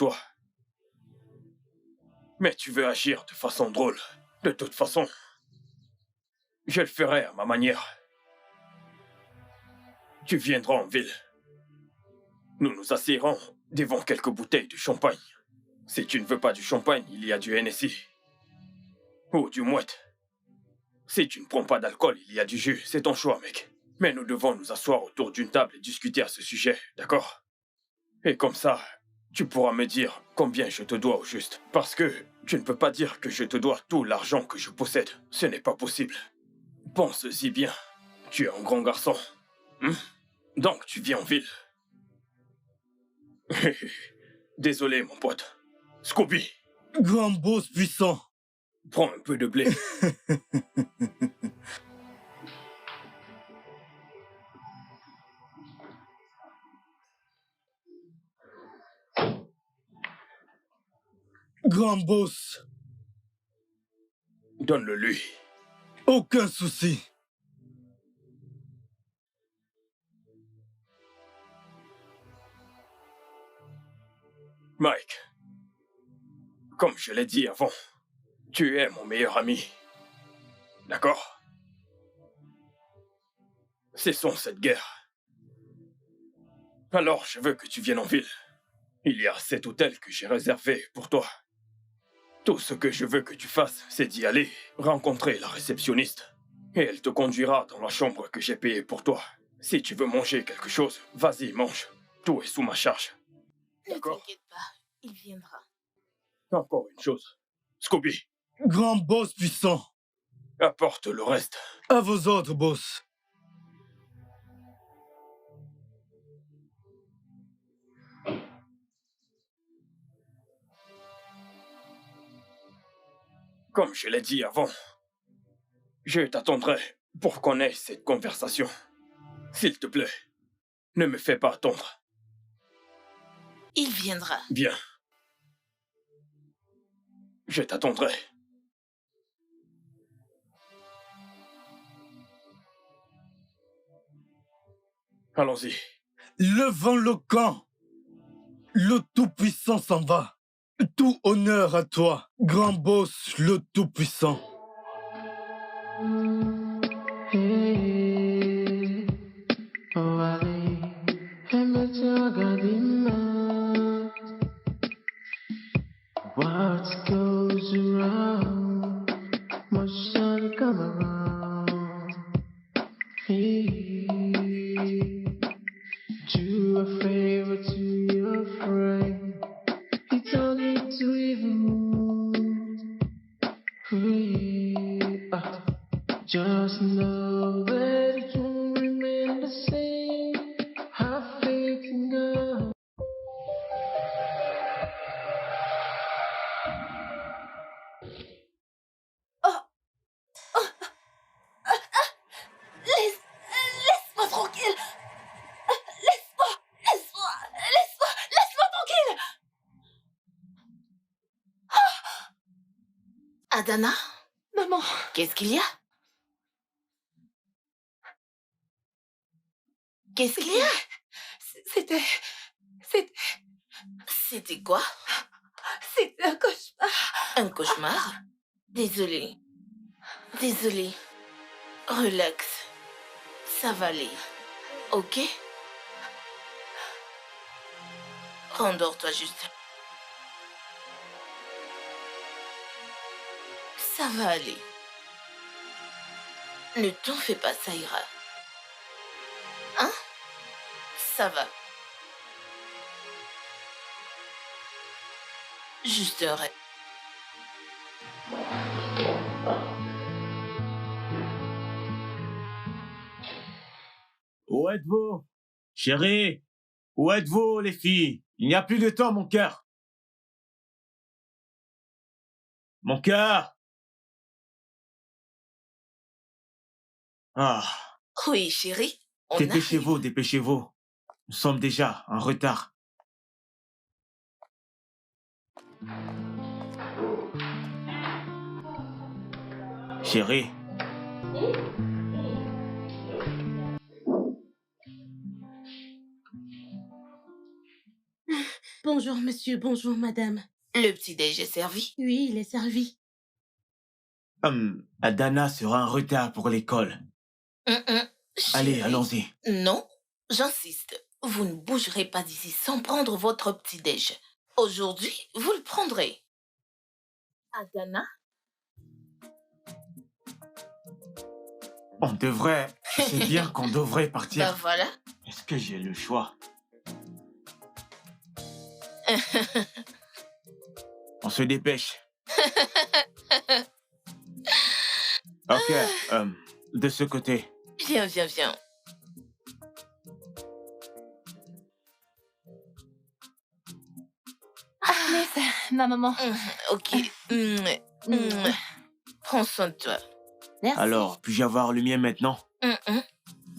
toi. Mais tu veux agir de façon drôle. De toute façon, je le ferai à ma manière. Tu viendras en ville. Nous nous assiérons devant quelques bouteilles de champagne. Si tu ne veux pas du champagne, il y a du Hennessy. Ou du mouette. Si tu ne prends pas d'alcool, il y a du jus. C'est ton choix, mec. Mais nous devons nous asseoir autour d'une table et discuter à ce sujet, d'accord? Et comme ça, tu pourras me dire combien je te dois au juste. Parce que tu ne peux pas dire que je te dois tout l'argent que je possède. Ce n'est pas possible. Pense-y bien. Tu es un grand garçon. Donc tu viens en ville. Désolé, mon pote. Scooby. Grand boss puissant. Prends un peu de blé. Grand boss. Donne-le lui. Aucun souci. Mike, comme je l'ai dit avant, tu es mon meilleur ami. D'accord? Cessons cette guerre. Alors, je veux que tu viennes en ville. Il y a cet hôtel que j'ai réservé pour toi. Tout ce que je veux que tu fasses, c'est d'y aller, rencontrer la réceptionniste. Et elle te conduira dans la chambre que j'ai payée pour toi. Si tu veux manger quelque chose, vas-y, mange. Tout est sous ma charge. Ne D'accord. t'inquiète pas, il viendra. Encore une chose. Scooby, Grand boss puissant. apporte le reste. À vos ordres, boss. Comme je l'ai dit avant, je t'attendrai pour qu'on ait cette conversation. S'il te plaît, ne me fais pas attendre. Il viendra. Bien. Je t'attendrai. Allons-y. Levant le camp. Le Tout-Puissant s'en va. Tout honneur à toi, grand boss, le Tout-Puissant. What goes around must surely come around. Hey, do a favor to your friend. He told you to even pray. Just know that it won't remain the same. Have faith in God. Laisse-moi tranquille. Laisse-moi tranquille. Adana, Maman, qu'est-ce qu'il y a? Qu'est-ce qu'il y a? c'était C'était quoi? c'était un cauchemar. Un cauchemar? Désolée. Relax. Ça va aller. Ok? Rendors-toi juste. Ça va aller. Ne t'en fais pas, ça ira. Hein? Ça va. Juste un rêve. Où êtes-vous? Chérie, où êtes-vous, les filles? Il n'y a plus de temps, mon cœur. Mon cœur. Ah, Oui, chérie. On dépêchez-vous, arrive. dépêchez-vous. Nous sommes déjà en retard. Chérie, Bonjour, monsieur. Bonjour, madame. Le petit-déj est servi? Oui, il est servi. Adana sera en retard pour l'école. Allez, Chérie. allons-y. Non, j'insiste. Vous ne bougerez pas d'ici sans prendre votre petit-déj. Aujourd'hui, vous le prendrez. Adana? On devrait... C'est bien qu'on devrait Bah partir. voilà. Est-ce que j'ai le choix? On se dépêche. Ok, de ce côté. Viens, viens, viens. Mais ça, ma maman. Ok. Prends soin de toi. Merci. Alors, puis-je avoir le mien maintenant?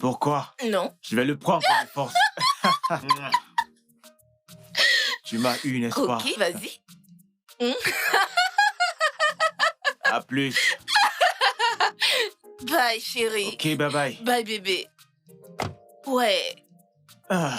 Pourquoi? Non. Je vais le prendre de force. Tu m'as eu, n'est-ce pas? Ok, vas-y. À plus. Bye, chérie. Ok, bye bye. Bye, bébé. Ouais. Ah.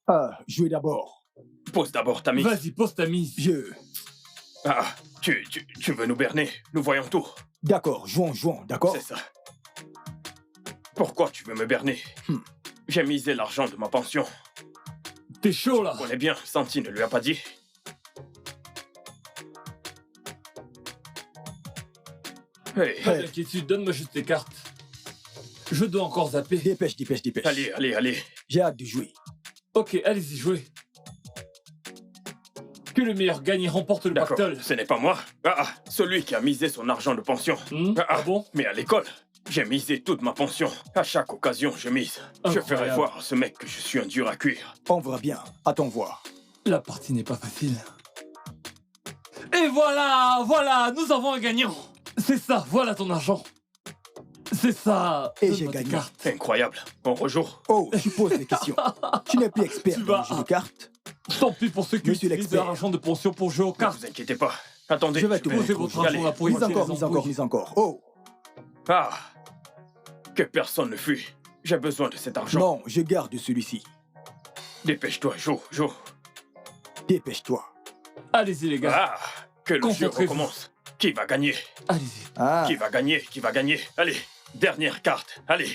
Ah, jouez d'abord. Pose d'abord ta mise. Vas-y, pose ta mise. Ah, tu veux nous berner? Nous voyons tout. D'accord, jouons, d'accord? C'est ça. Pourquoi tu veux me berner? J'ai misé l'argent de ma pension. T'es chaud, là. Tu connais bien, Santi ne lui a pas dit. Hey, Pas d'inquiétude, donne-moi juste tes cartes. Je dois encore zapper. Dépêche. allez. J'ai hâte de jouer. Ok, allez-y, jouez. Que le meilleur gagne et remporte le D'accord, pactole. ce n'est pas moi. Celui qui a misé son argent de pension. Ah bon? Mais à l'école, j'ai misé toute ma pension. À chaque occasion, je mise. Je ferai Incroyable. voir à ce mec que je suis un dur à cuire. On verra bien. Attends voir. La partie n'est pas facile. Et voilà, nous avons un gagnant. C'est ça, voilà ton argent. C'est ça. Et j'ai donne-moi tes gagné. cartes. Incroyable. Bon rejour. Oh, tu poses des questions. Tu n'es plus expert Tu dans vas- le jeu de cartes. Tant pis pour ceux qui Monsieur utilisent l'expert. leur argent de pension pour jouer aux Ne cartes. vous inquiétez pas. Attendez. Je vais te vais Posez montrer. votre argent là pour Mise éviter encore, les mise encore, embrouilles. mise encore. Oh, Ah. Que personne ne fuit. J'ai besoin de cet argent. non, je garde celui-ci. Dépêche-toi, joue. Dépêche-toi. Allez-y les gars, Ah. Que le jeu Concentrez-vous. recommence. Qui va gagner? allez-y. Ah, Qui va gagner? Allez. Dernière carte. Allez.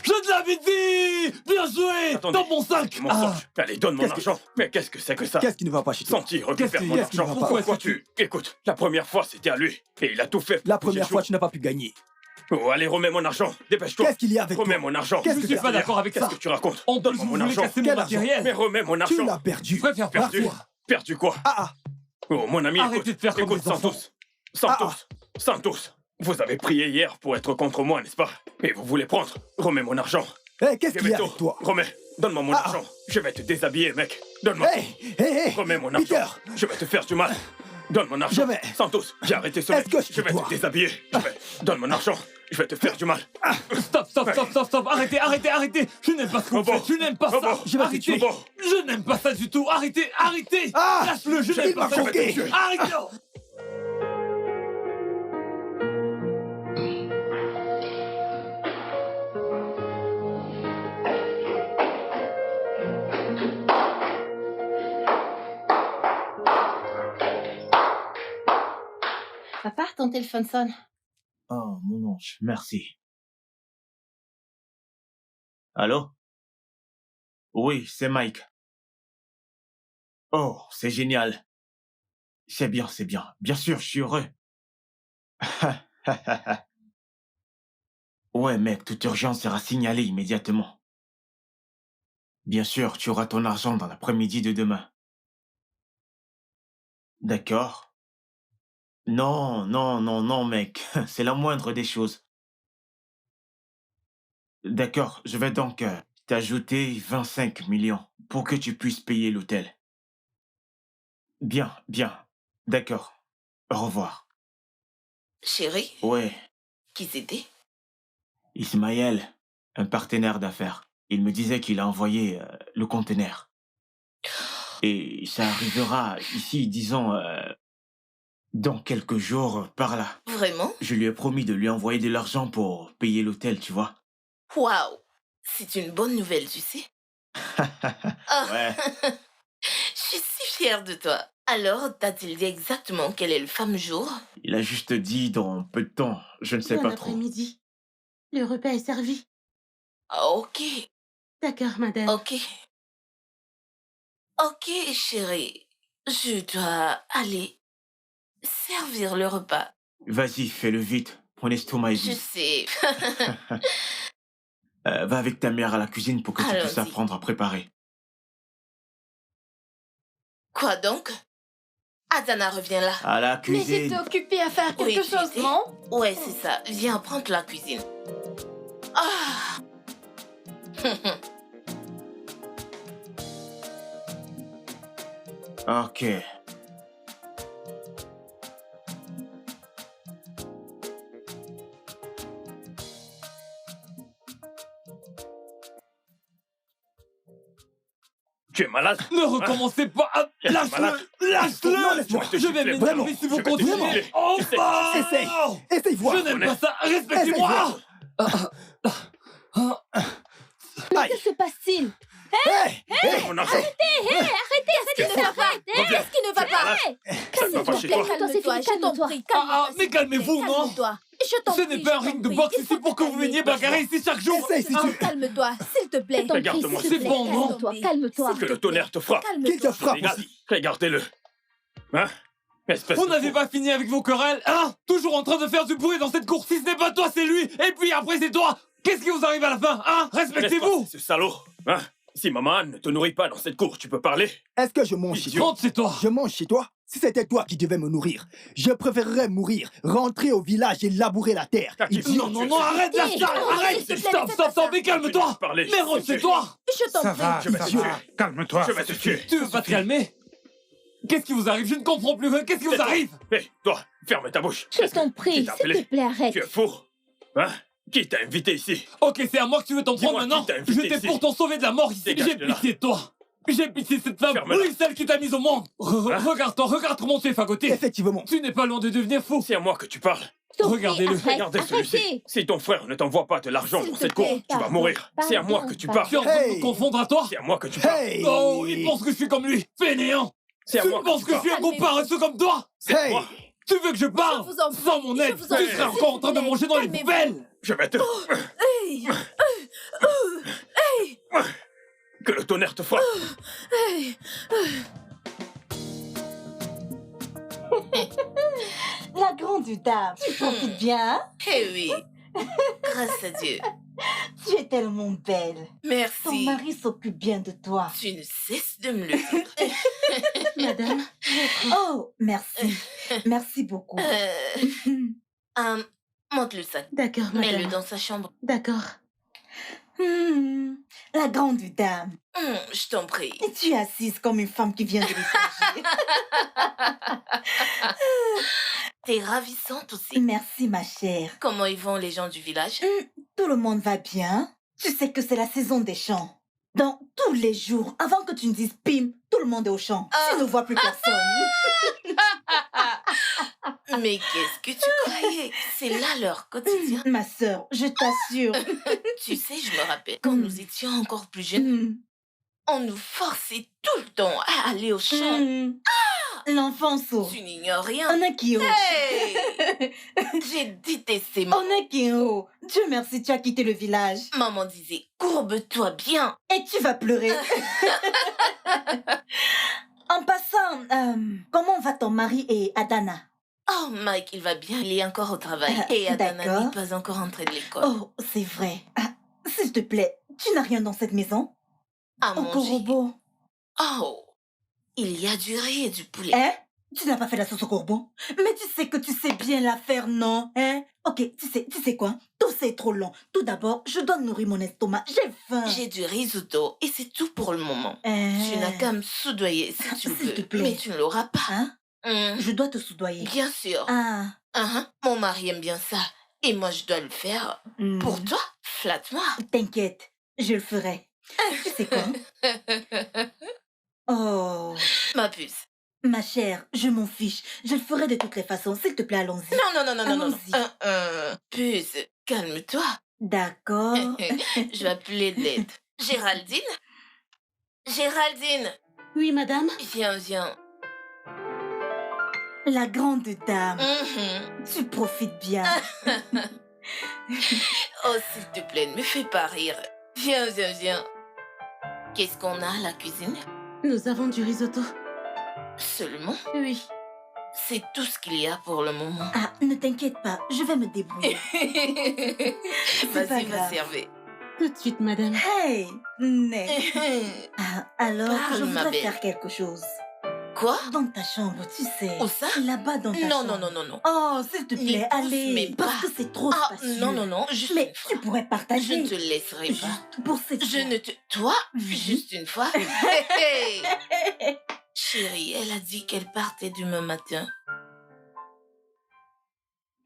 Je te l'avais dit. Bien joué. Attendez. Dans mon sac. C'est mon songe. Allez, donne mon Qu'est-ce que- argent. Mais qu'est-ce que c'est que ça? qu'est-ce qui ne va pas chez toi? Senti, récupère mon qu'est-ce qui ne argent. va pas? Pourquoi tu... Écoute, la première fois, c'était à lui. Et il a tout fait pour La que première j'échoue. fois, tu n'as pas pu gagner. Oh, allez, remets mon argent. Dépêche-toi. Qu'est-ce qu'il y a avec Remets toi? mon argent. Qu'est-ce Je que suis t'as pas fait? d'accord avec Qu'est-ce ça. que tu racontes? En plus, Donne-moi vous mon voulez argent. casser mon Quel argent? Mais matériel. remets mon Tu argent. l'as perdu. Je préfère Perdu. partir. Perdu quoi? Ah, Oh, mon ami, Arrêtez écoute. de faire comme Écoute, des enfants. Santos. Vous avez prié hier pour être contre moi, n'est-ce pas? Et vous voulez prendre? Remets mon argent. qu'est-ce qu'il y a Ghetto, avec toi? remets. Donne-moi mon Ah. argent. Je vais te déshabiller, mec. Donne-moi. Hey, Remets mon Peter, argent. Je vais te faire du mal. Donne mon argent. Je vais- Santos, j'ai arrêté ce Est-ce mec. que je Je vais dois- te déshabiller. Donne mon argent. Je vais te faire du mal. Stop. Arrêtez. Je n'aime pas ce que vous Bobo. faites. Je n'aime pas Bobo. ça. Je vais te Arrêtez. tuer. Bobo. Je n'aime pas ça du tout. Arrêtez. Ah. Lâche-le. Je Il n'aime m'a pas ça. choqué. Arrêtez. Papa, ton téléphone sonne. Oh, mon ange, merci. Allô? Oui, c'est Mike. Oh, c'est génial. C'est bien. Bien sûr, je suis heureux. Ouais, mec, toute urgence sera signalée immédiatement. Bien sûr, tu auras ton argent dans l'après-midi de demain. D'accord? Non, non, non, non, mec. C'est la moindre des choses. D'accord, je vais donc t'ajouter 25 millions pour que tu puisses payer l'hôtel. Bien, bien. D'accord. Au revoir. Chérie, Ouais, qui c'était? Ismaël, un partenaire d'affaires. Il me disait qu'il a envoyé le conteneur. Et ça arrivera ici, disons, dans quelques jours par là. Vraiment? Je lui ai promis de lui envoyer de l'argent pour payer l'hôtel, tu vois. Waouh! C'est une bonne nouvelle, tu sais. Ah, Ouais. je suis si fière de toi. Alors, t'a-t-il dit exactement quel est le fameux jour? Il a juste dit dans peu de temps. Je ne sais Bon pas trop. après-midi. Le repas est servi. Ah, ok, D'accord, madame. ok. Ok, chérie. Je dois aller servir le repas. Vas-y, fais-le vite. Mon estomac est Je vide. sais. Va avec ta mère à la cuisine pour que tu puisses Allons-y. apprendre à préparer. Quoi donc? Adana revient là. À la Mais j'étais cuisine. occupée à faire Oui, quelque tu chose, étais. non? Ouais, c'est ça. Viens prendre la cuisine. Ah! Ok. Tu es malade? Ne recommencez pas. Ah, Quel malade. Lâche-le! Non, Lâche-le! laisse-moi. Je vais Vraiment. m'énerver si vous Je vais te continuez. gifler. Enfin! Essaye. Essaye voir. Je n'aime pas ça. Respectez-moi! Aïe. Que se passe-t-il? Hey, hey. Mon argent. Qu'est-ce qui ne va pas? Reviens. Qu'est-ce qui ne va Tu es malade. pas? Ça ne va pas chez toi. Calme-toi, calme-toi. Mais calmez-vous, non? Calme-toi. Je t'en Ce prie, n'est pas un je t'en ring de prie. boxe Il ici faut pour te que vous calmer. veniez bagarrer ici chaque jour. Essaye si tu... Calme-toi, s'il te plaît. Regarde-moi. C'est bon, non? Calme-toi, calme-toi. Que le tonnerre te frappe. Qu'il te frappe Regarde. aussi. Regardez-le. Hein? Espèce Vous de n'avez fou. pas fini avec vos querelles, hein? Toujours en train de faire du bruit dans cette course. Si ce n'est pas toi, c'est lui. Et puis après, c'est toi. Qu'est-ce qui vous arrive à la fin, hein? Laisse Respectez-vous. passer ce salaud. Hein? Si maman ne te nourrit pas dans cette cour, tu peux parler? Est-ce que je mange chez toi? Rentre chez toi. Je mange chez toi? Si c'était toi qui devais me nourrir, je préférerais mourir, rentrer au village et labourer la terre. Ah, tu- Idiot. Non, arrête la Hey, salle, oh, arrête. s'il te plaît, Stop, ne fais stop, pas stop, ça. mais calme-toi. Parler. Mais rentre chez toi. Je t'en Ça prie. va, Je vais ça te tuer. va. Calme-toi. Je vais te tuer. Tu veux pas te calmer? Qu'est-ce qui vous arrive? Je ne comprends plus. Qu'est-ce qui vous Tais-toi. arrive? Hé, toi, ferme ta bouche. Je t'en prie, Qui t'a s'il appelé? te plaît, arrête. Tu es fou? Hein? Qui t'a invité ici? Ok, c'est à moi que tu veux t'en prendre Dis-moi maintenant. qui t'a invité Je t'ai ici. pourtant sauvé de la mort ici. Dégage J'ai de là. pitié de toi. J'ai pitié de cette femme. Ferme-la. Oui, celle qui t'a mise au monde. Hein? Regarde-toi, regarde comment tu es fagoté. Effectivement. Tu n'es pas loin de devenir fou. C'est à moi que tu parles. Je t'en prie, Regardez-le. arrête, Regardez celui-ci. arrêtez. Si ton frère ne t'envoie pas de l'argent S'il pour te cette cour, plaît, tu vas pardon, mourir. C'est à moi pardon, que tu pardon. parles. Tu es en train de Hey. me confondre à toi. C'est à moi que tu parles. Hey. Oh, il pense que je suis comme lui. Fainéant. C'est à Tu moi penses que je suis un gros Calmez-vous. paresseux comme toi? C'est à Hey. moi. Tu veux que je parle? Je vous en prie, Sans mon je aide, vous en tu prie, serais s'il encore en vous train de plaît, manger dans les calmez-vous. poubelles. Je vais te... Hey, Que le tonnerre te frappe. hey. La grande dame, tu profites bien, hein? Eh oui. Grâce à Dieu. Tu es tellement belle. Ton Merci. mari s'occupe bien de toi. Tu ne cesses de me le dire. Madame, Oh, merci. Merci beaucoup. Monte le sac. d'accord, Mets-le madame. dans sa chambre. D'accord. La grande dame, Je t'en prie. tu es assise comme une femme qui vient de l'étranger. T'es ravissante aussi. Merci, ma chère. Comment ils vont les gens du village? Tout le monde va bien. Tu sais que c'est la saison des champs. Donc, tous les jours, avant que tu ne dises pim, tout le monde est au champ. Ah. Tu ne vois plus personne. Mais qu'est-ce que tu croyais? C'est là leur quotidien. Ma sœur, je t'assure. Tu sais, je me rappelle, quand nous étions encore plus jeunes, on nous forçait tout le temps à aller au champ. L'enfance. Tu n'ignores rien. On a qui Hey! J'ai détesté On maman. a qui Dieu merci, tu as quitté le village. Maman disait, courbe-toi bien. Et tu vas pleurer. En passant, comment va ton mari et Adana? Oh, Mike, il va bien. Il est encore au travail. Et Adana d'accord. n'est pas encore entrée de l'école. Oh, c'est vrai. S'il te plaît, tu n'as rien dans cette maison? À Au manger. corbeau. Oh, il y a du riz et du poulet. Hein? Tu n'as pas fait la sauce au corbeau? Mais tu sais que tu sais bien la faire, non? Hein? Ok, tu sais quoi? Tout c'est trop long. Tout d'abord, je dois nourrir mon estomac. J'ai faim. J'ai du risotto et c'est tout pour le moment. Tu n'as qu'à me soudoyer si tu S'il te veux, plaît. mais tu ne l'auras pas. Hein? Hum, Je dois te soudoyer. Bien sûr. Ah. Mon mari aime bien ça. Et moi, je dois le faire. hmm. Pour toi, flatte-moi. T'inquiète, je le ferai. Tu sais quoi? Oh, Ma puce. ma chère, je m'en fiche. Je le ferai de toutes les façons. S'il te plaît, allons-y. Non. Allons-y. Puce, calme-toi. D'accord. Je vais appeler de l'aide. Géraldine? Géraldine, Oui, madame. viens. La grande dame, Mhm. tu profites bien. Oh, s'il te plaît, ne me fais pas rire. Viens. Qu'est-ce qu'on a à la cuisine? Nous avons du risotto. Seulement? Oui. C'est tout ce qu'il y a pour le moment. Ah, ne t'inquiète pas, je vais me débrouiller. pas Vas-y, va grave. servir. Tout de suite, madame. Hey, Ney. Ah, alors, Parle, je ma voudrais belle. faire quelque chose. Quoi? Dans ta chambre, tu sais. Où ça? Là-bas dans ta chambre. Non. Oh, s'il te N'y plaît, pousse, allez. mais Parce pas. que c'est trop Ah, spacieux. non, juste Mais une fois. tu pourrais Je partager. ne te laisserai pas. Juste pour cette Je fois. ne te... Toi? Mhm. Juste une fois? Hey. Chérie, elle a dit qu'elle partait demain matin.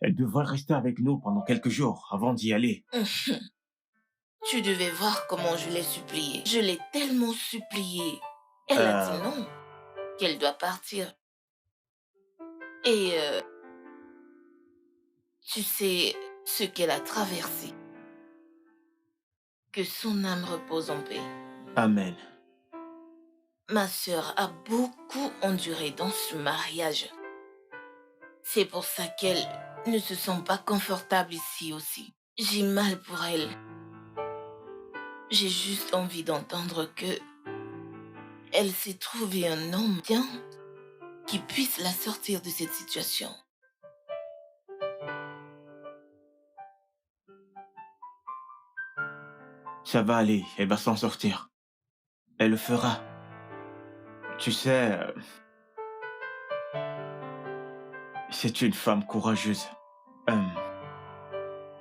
Elle devrait rester avec nous pendant quelques jours avant d'y aller. Tu devais voir comment je l'ai suppliée. Je l'ai tellement suppliée. Elle a dit non, qu'elle doit partir. Et tu sais ce qu'elle a traversé. Que son âme repose en paix. Amen. Ma sœur a beaucoup enduré dans ce mariage. C'est pour ça qu'elle ne se sent pas confortable ici aussi. J'ai mal pour elle. J'ai juste envie d'entendre que elle s'est trouvée un homme bien qui puisse la sortir de cette situation. Ça va aller, elle va s'en sortir. Elle le fera. Tu sais, c'est une femme courageuse.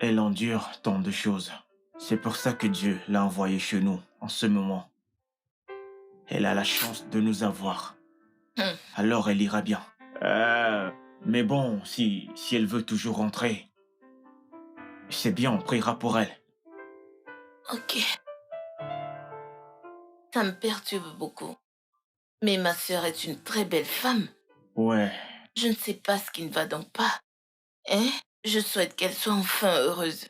Elle endure tant de choses. C'est pour ça que Dieu l'a envoyée chez nous en ce moment. Elle a la chance de nous avoir. Alors elle ira bien. Mais bon, si elle veut toujours rentrer, c'est bien, on priera pour elle. Ok. Ça me perturbe beaucoup. Mais ma sœur est une très belle femme. Ouais, Je ne sais pas ce qui ne va donc pas. Hein? Je souhaite qu'elle soit enfin heureuse.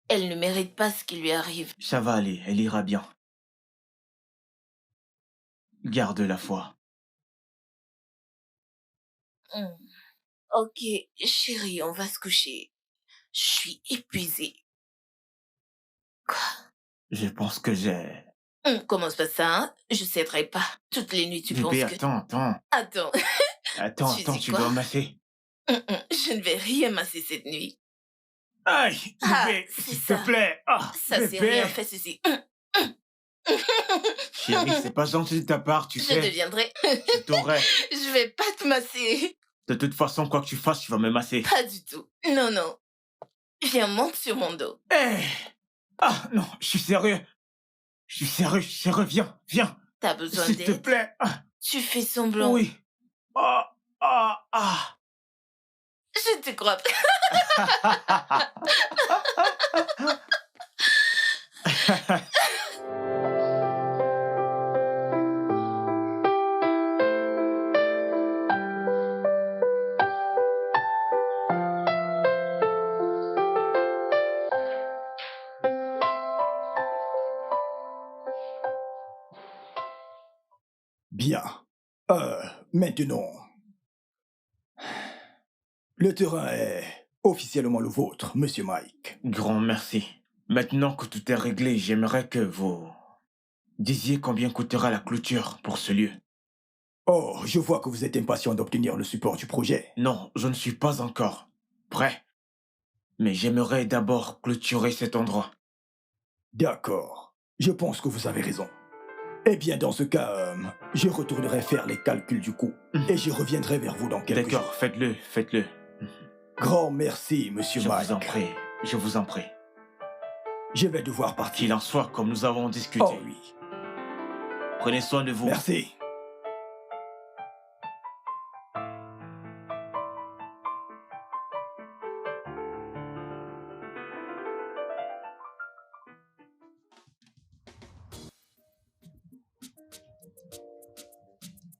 Elle ne mérite pas ce qui lui arrive. ça va aller, elle ira bien. Garde la foi. Ok, chérie, on va se coucher. Je suis épuisée. Quoi? Je pense que j'ai... Commence pas ça, hein? Je céderai pas. Toutes les nuits, tu Bébé, penses que... attends. Attends. Tu dis Tu quoi? dois masser. Je ne vais rien masser cette nuit. Aïe, Ah, bébé, c'est s'il ça. te plaît. Ah, Ça, c'est bébé. rien, fais ceci. Chérie, c'est pas gentil de ta part, tu Je sais. deviendrai... Tu t'aurais. Je vais pas te masser. De toute façon, quoi que tu fasses, tu vas me masser. Pas du tout. Non. Viens, monte sur mon dos. Ah, non, je suis sérieux, viens. T'as besoin S'il te d'aide? plaît. Ah, Tu fais semblant. oui. Ah. Je te crois pas. Bien. Maintenant, le terrain est officiellement le vôtre, Monsieur Mike. Grand merci. Maintenant que tout est réglé, j'aimerais que vous disiez combien coûtera la clôture pour ce lieu. Oh, je vois que vous êtes impatient d'obtenir le support du projet. Non, je ne suis pas encore prêt. Mais j'aimerais d'abord clôturer cet endroit. D'accord. Je pense que vous avez raison. Eh bien, dans ce cas, je retournerai faire les calculs du coût. Et je reviendrai vers vous dans quelques jours. D'accord, faites-le, faites-le. Grand merci, monsieur Je Mike. vous en prie, je vous en prie. Je vais devoir partir. Qu'il en soit comme nous avons discuté. Oh oui. Prenez soin de vous. Merci.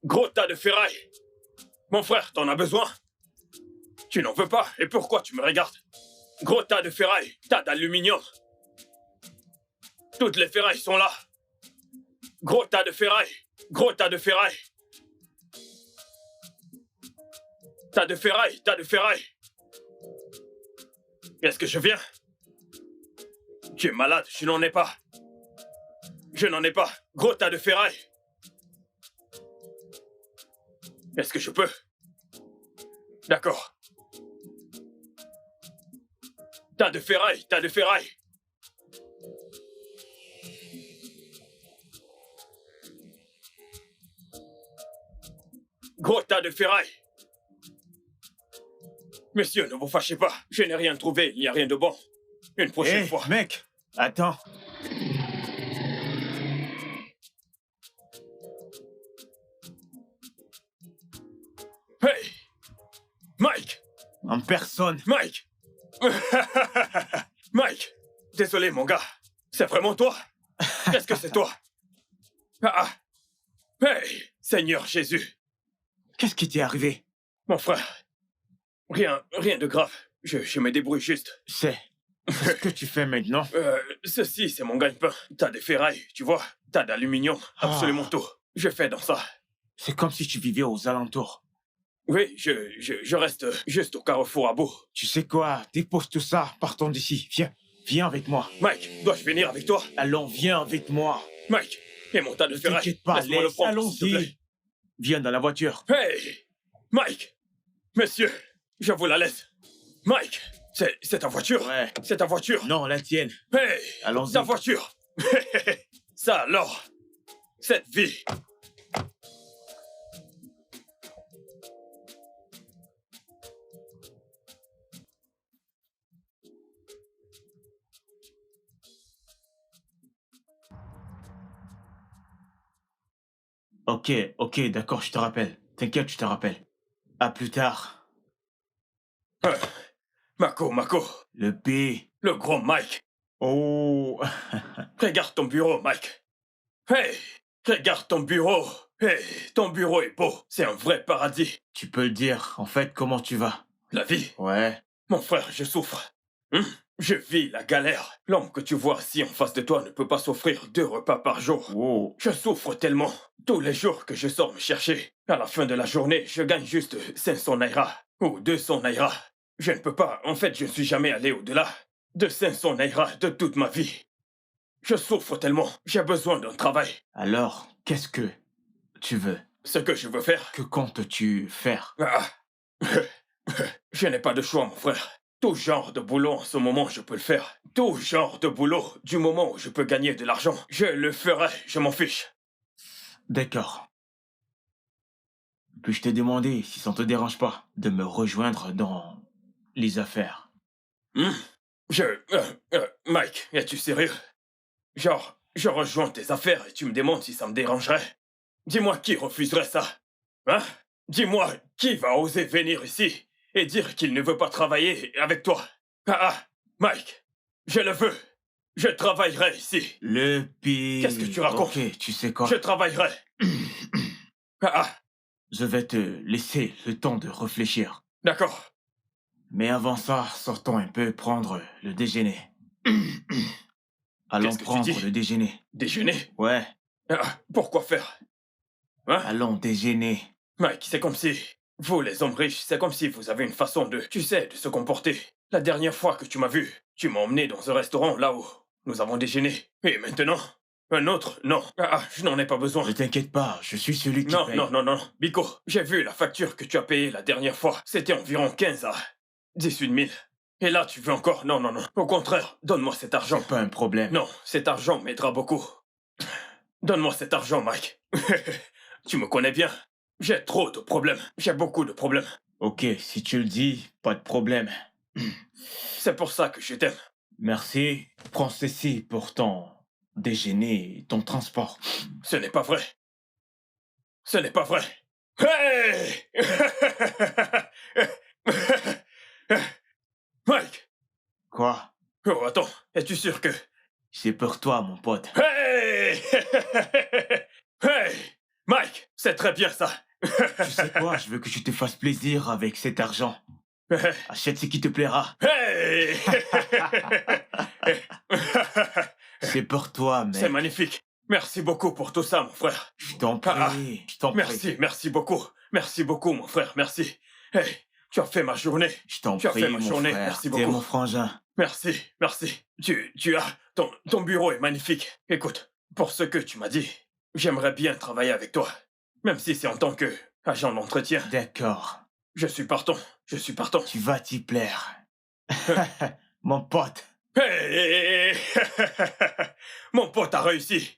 Gros tas de ferraille. Mon frère, t'en as besoin? Tu n'en veux pas? Et pourquoi tu me regardes? Gros tas de ferraille, tas d'aluminium. Toutes les ferrailles sont là. Gros tas de ferraille, gros tas de ferraille. Tas de ferraille, tas de ferraille. Est-ce que je viens? Tu es malade, je n'en ai pas. Je n'en ai pas. Gros tas de ferraille. Est-ce que je peux? D'accord. Tas de ferraille, tas de ferraille. Gros tas de ferraille. Messieurs, ne vous fâchez pas. Je n'ai rien trouvé, il n'y a rien de bon. Une prochaine fois. Mec, attends. Hey! Mike! En personne. Mike! Mike! Désolé, mon gars. C'est vraiment toi? Est-ce que c'est toi? Ah! Hey! Seigneur Jésus! Qu'est-ce qui t'est arrivé? Mon frère. Rien de grave. Je me débrouille juste. C'est ce que tu fais maintenant? Ceci, c'est mon gagne-pain. T'as des ferrailles, tu vois? T'as d'aluminium, absolument tout. Je fais dans ça. C'est comme si tu vivais aux alentours. Oui, je reste juste au carrefour à bout. Tu sais quoi? Dépose tout ça, partons d'ici. Viens avec moi. Mike, dois-je venir avec toi? Allons, viens avec moi. Mike, et mon tas de Ne ferrailles. t'inquiète pas, Laisse-moi le prendre, s'il te plaît. allons-y. Viens dans la voiture. Hey! Mike! Monsieur, je vous la laisse. Mike, c'est ta voiture? Ouais. C'est ta voiture? Non, la tienne. Hey! Allons-y. Ta voiture! Ça alors! Cette vie! Ok, d'accord, je te rappelle. T'inquiète, je te rappelle. À plus tard. Mako. Le B. Le gros Mike. Oh. Regarde ton bureau, Mike. Hey! Regarde ton bureau. Hey! Ton bureau est beau. C'est un vrai paradis. Tu peux le dire. En fait, comment tu vas? La vie. Ouais. Mon frère, je souffre. Je vis la galère. L'homme que tu vois assis en face de toi ne peut pas s'offrir 2 repas par jour. Wow. Je souffre tellement. Tous les jours que je sors me chercher, à la fin de la journée, je gagne juste 500 naira ou 200 naira. Je ne peux pas, en fait, je ne suis jamais allé au-delà de 500 naira de toute ma vie. Je souffre tellement, j'ai besoin d'un travail. Alors, qu'est-ce que tu veux? Ce que je veux faire... Que comptes-tu faire? Je n'ai pas de choix, mon frère. Tout genre de boulot en ce moment, je peux le faire. Tout genre de boulot, du moment où je peux gagner de l'argent, je le ferai, je m'en fiche. D'accord. Puis-je te demander, si ça ne te dérange pas, de me rejoindre dans les affaires? Mike, es-tu sérieux? Genre, je rejoins tes affaires et tu me demandes si ça me dérangerait? Dis-moi qui refuserait ça? Hein? Dis-moi qui va oser venir ici et dire qu'il ne veut pas travailler avec toi? Mike, je le veux. Je travaillerai ici. Le pire... Qu'est-ce que tu racontes? Ok, tu sais quoi? Je travaillerai. Je vais te laisser le temps de réfléchir. D'accord. Mais avant ça, sortons un peu prendre le déjeuner. Allons Qu'est-ce que tu prendre dis? le déjeuner. Déjeuner? Ouais. Pourquoi faire? Hein? Allons déjeuner. Mike, c'est comme si... Vous, les hommes riches, c'est comme si vous avez une façon de... Tu sais, de se comporter. La dernière fois que tu m'as vu, tu m'as emmené dans un restaurant là où nous avons déjeuné. Et maintenant, un autre? Non. Je n'en ai pas besoin. Ne t'inquiète pas, je suis celui qui paye. Non. Biko, j'ai vu la facture que tu as payée la dernière fois. C'était environ 15 à 18 000. Et là, tu veux encore? Non. Au contraire, donne-moi cet argent. C'est pas un problème. Non, cet argent m'aidera beaucoup. Donne-moi cet argent, Mike. Tu me connais bien. J'ai trop de problèmes. J'ai beaucoup de problèmes. Ok, si tu le dis, pas de problème. C'est pour ça que je t'aime. Merci. Prends ceci pour ton déjeuner et ton transport. Ce n'est pas vrai. Ce n'est pas vrai. Hey! Mike! Quoi? Oh, attends. Es-tu sûr que... C'est pour toi, mon pote. Hey! Hey! Mike, c'est très bien ça. Tu sais quoi? Je veux que tu te fasses plaisir avec cet argent. Achète ce qui te plaira. Hey! C'est pour toi, mec. C'est magnifique. Merci beaucoup pour tout ça, mon frère. Je t'en prie, je t'en prie. Merci beaucoup. Merci beaucoup, mon frère, merci. Hey, tu as fait ma journée. Je t'en Tu as prie, fait ma mon journée, frère. merci T'es beaucoup. mon frangin. Merci. Tu as... Ton bureau est magnifique. Écoute, pour ce que tu m'as dit, j'aimerais bien travailler avec toi. Même si c'est en tant que agent d'entretien. D'accord. Je suis partant. Tu vas t'y plaire. Mon pote. Hey! Mon pote a réussi.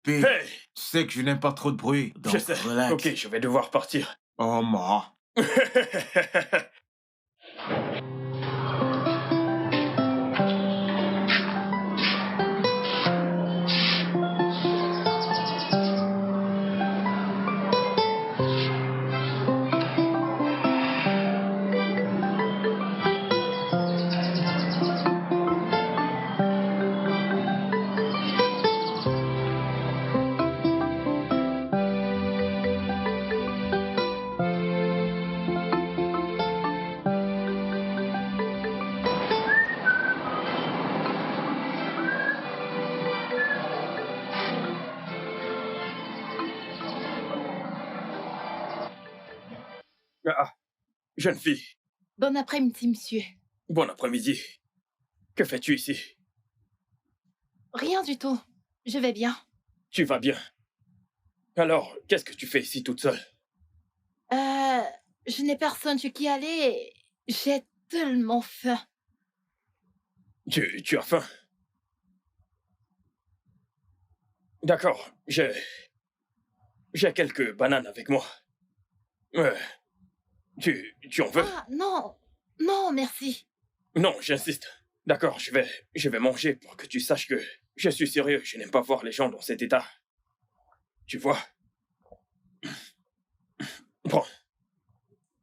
Puis, Hey! tu sais que je n'aime pas trop de bruit. Donc, Je sais. relax. Ok, je vais devoir partir. Oh, moi. Ah, jeune fille, Bon après-midi, monsieur. bon après-midi. Que fais-tu ici? Rien du tout. Je vais bien. Tu vas bien. Alors, qu'est-ce que tu fais ici toute seule? Je n'ai personne chez qui aller. J'ai tellement faim. Tu as faim? D'accord, j'ai quelques bananes avec moi. Tu en veux? Ah, non. Non, merci. Non, j'insiste. D'accord, je vais manger pour que tu saches que je suis sérieux. Je n'aime pas voir les gens dans cet état. Tu vois? Prends,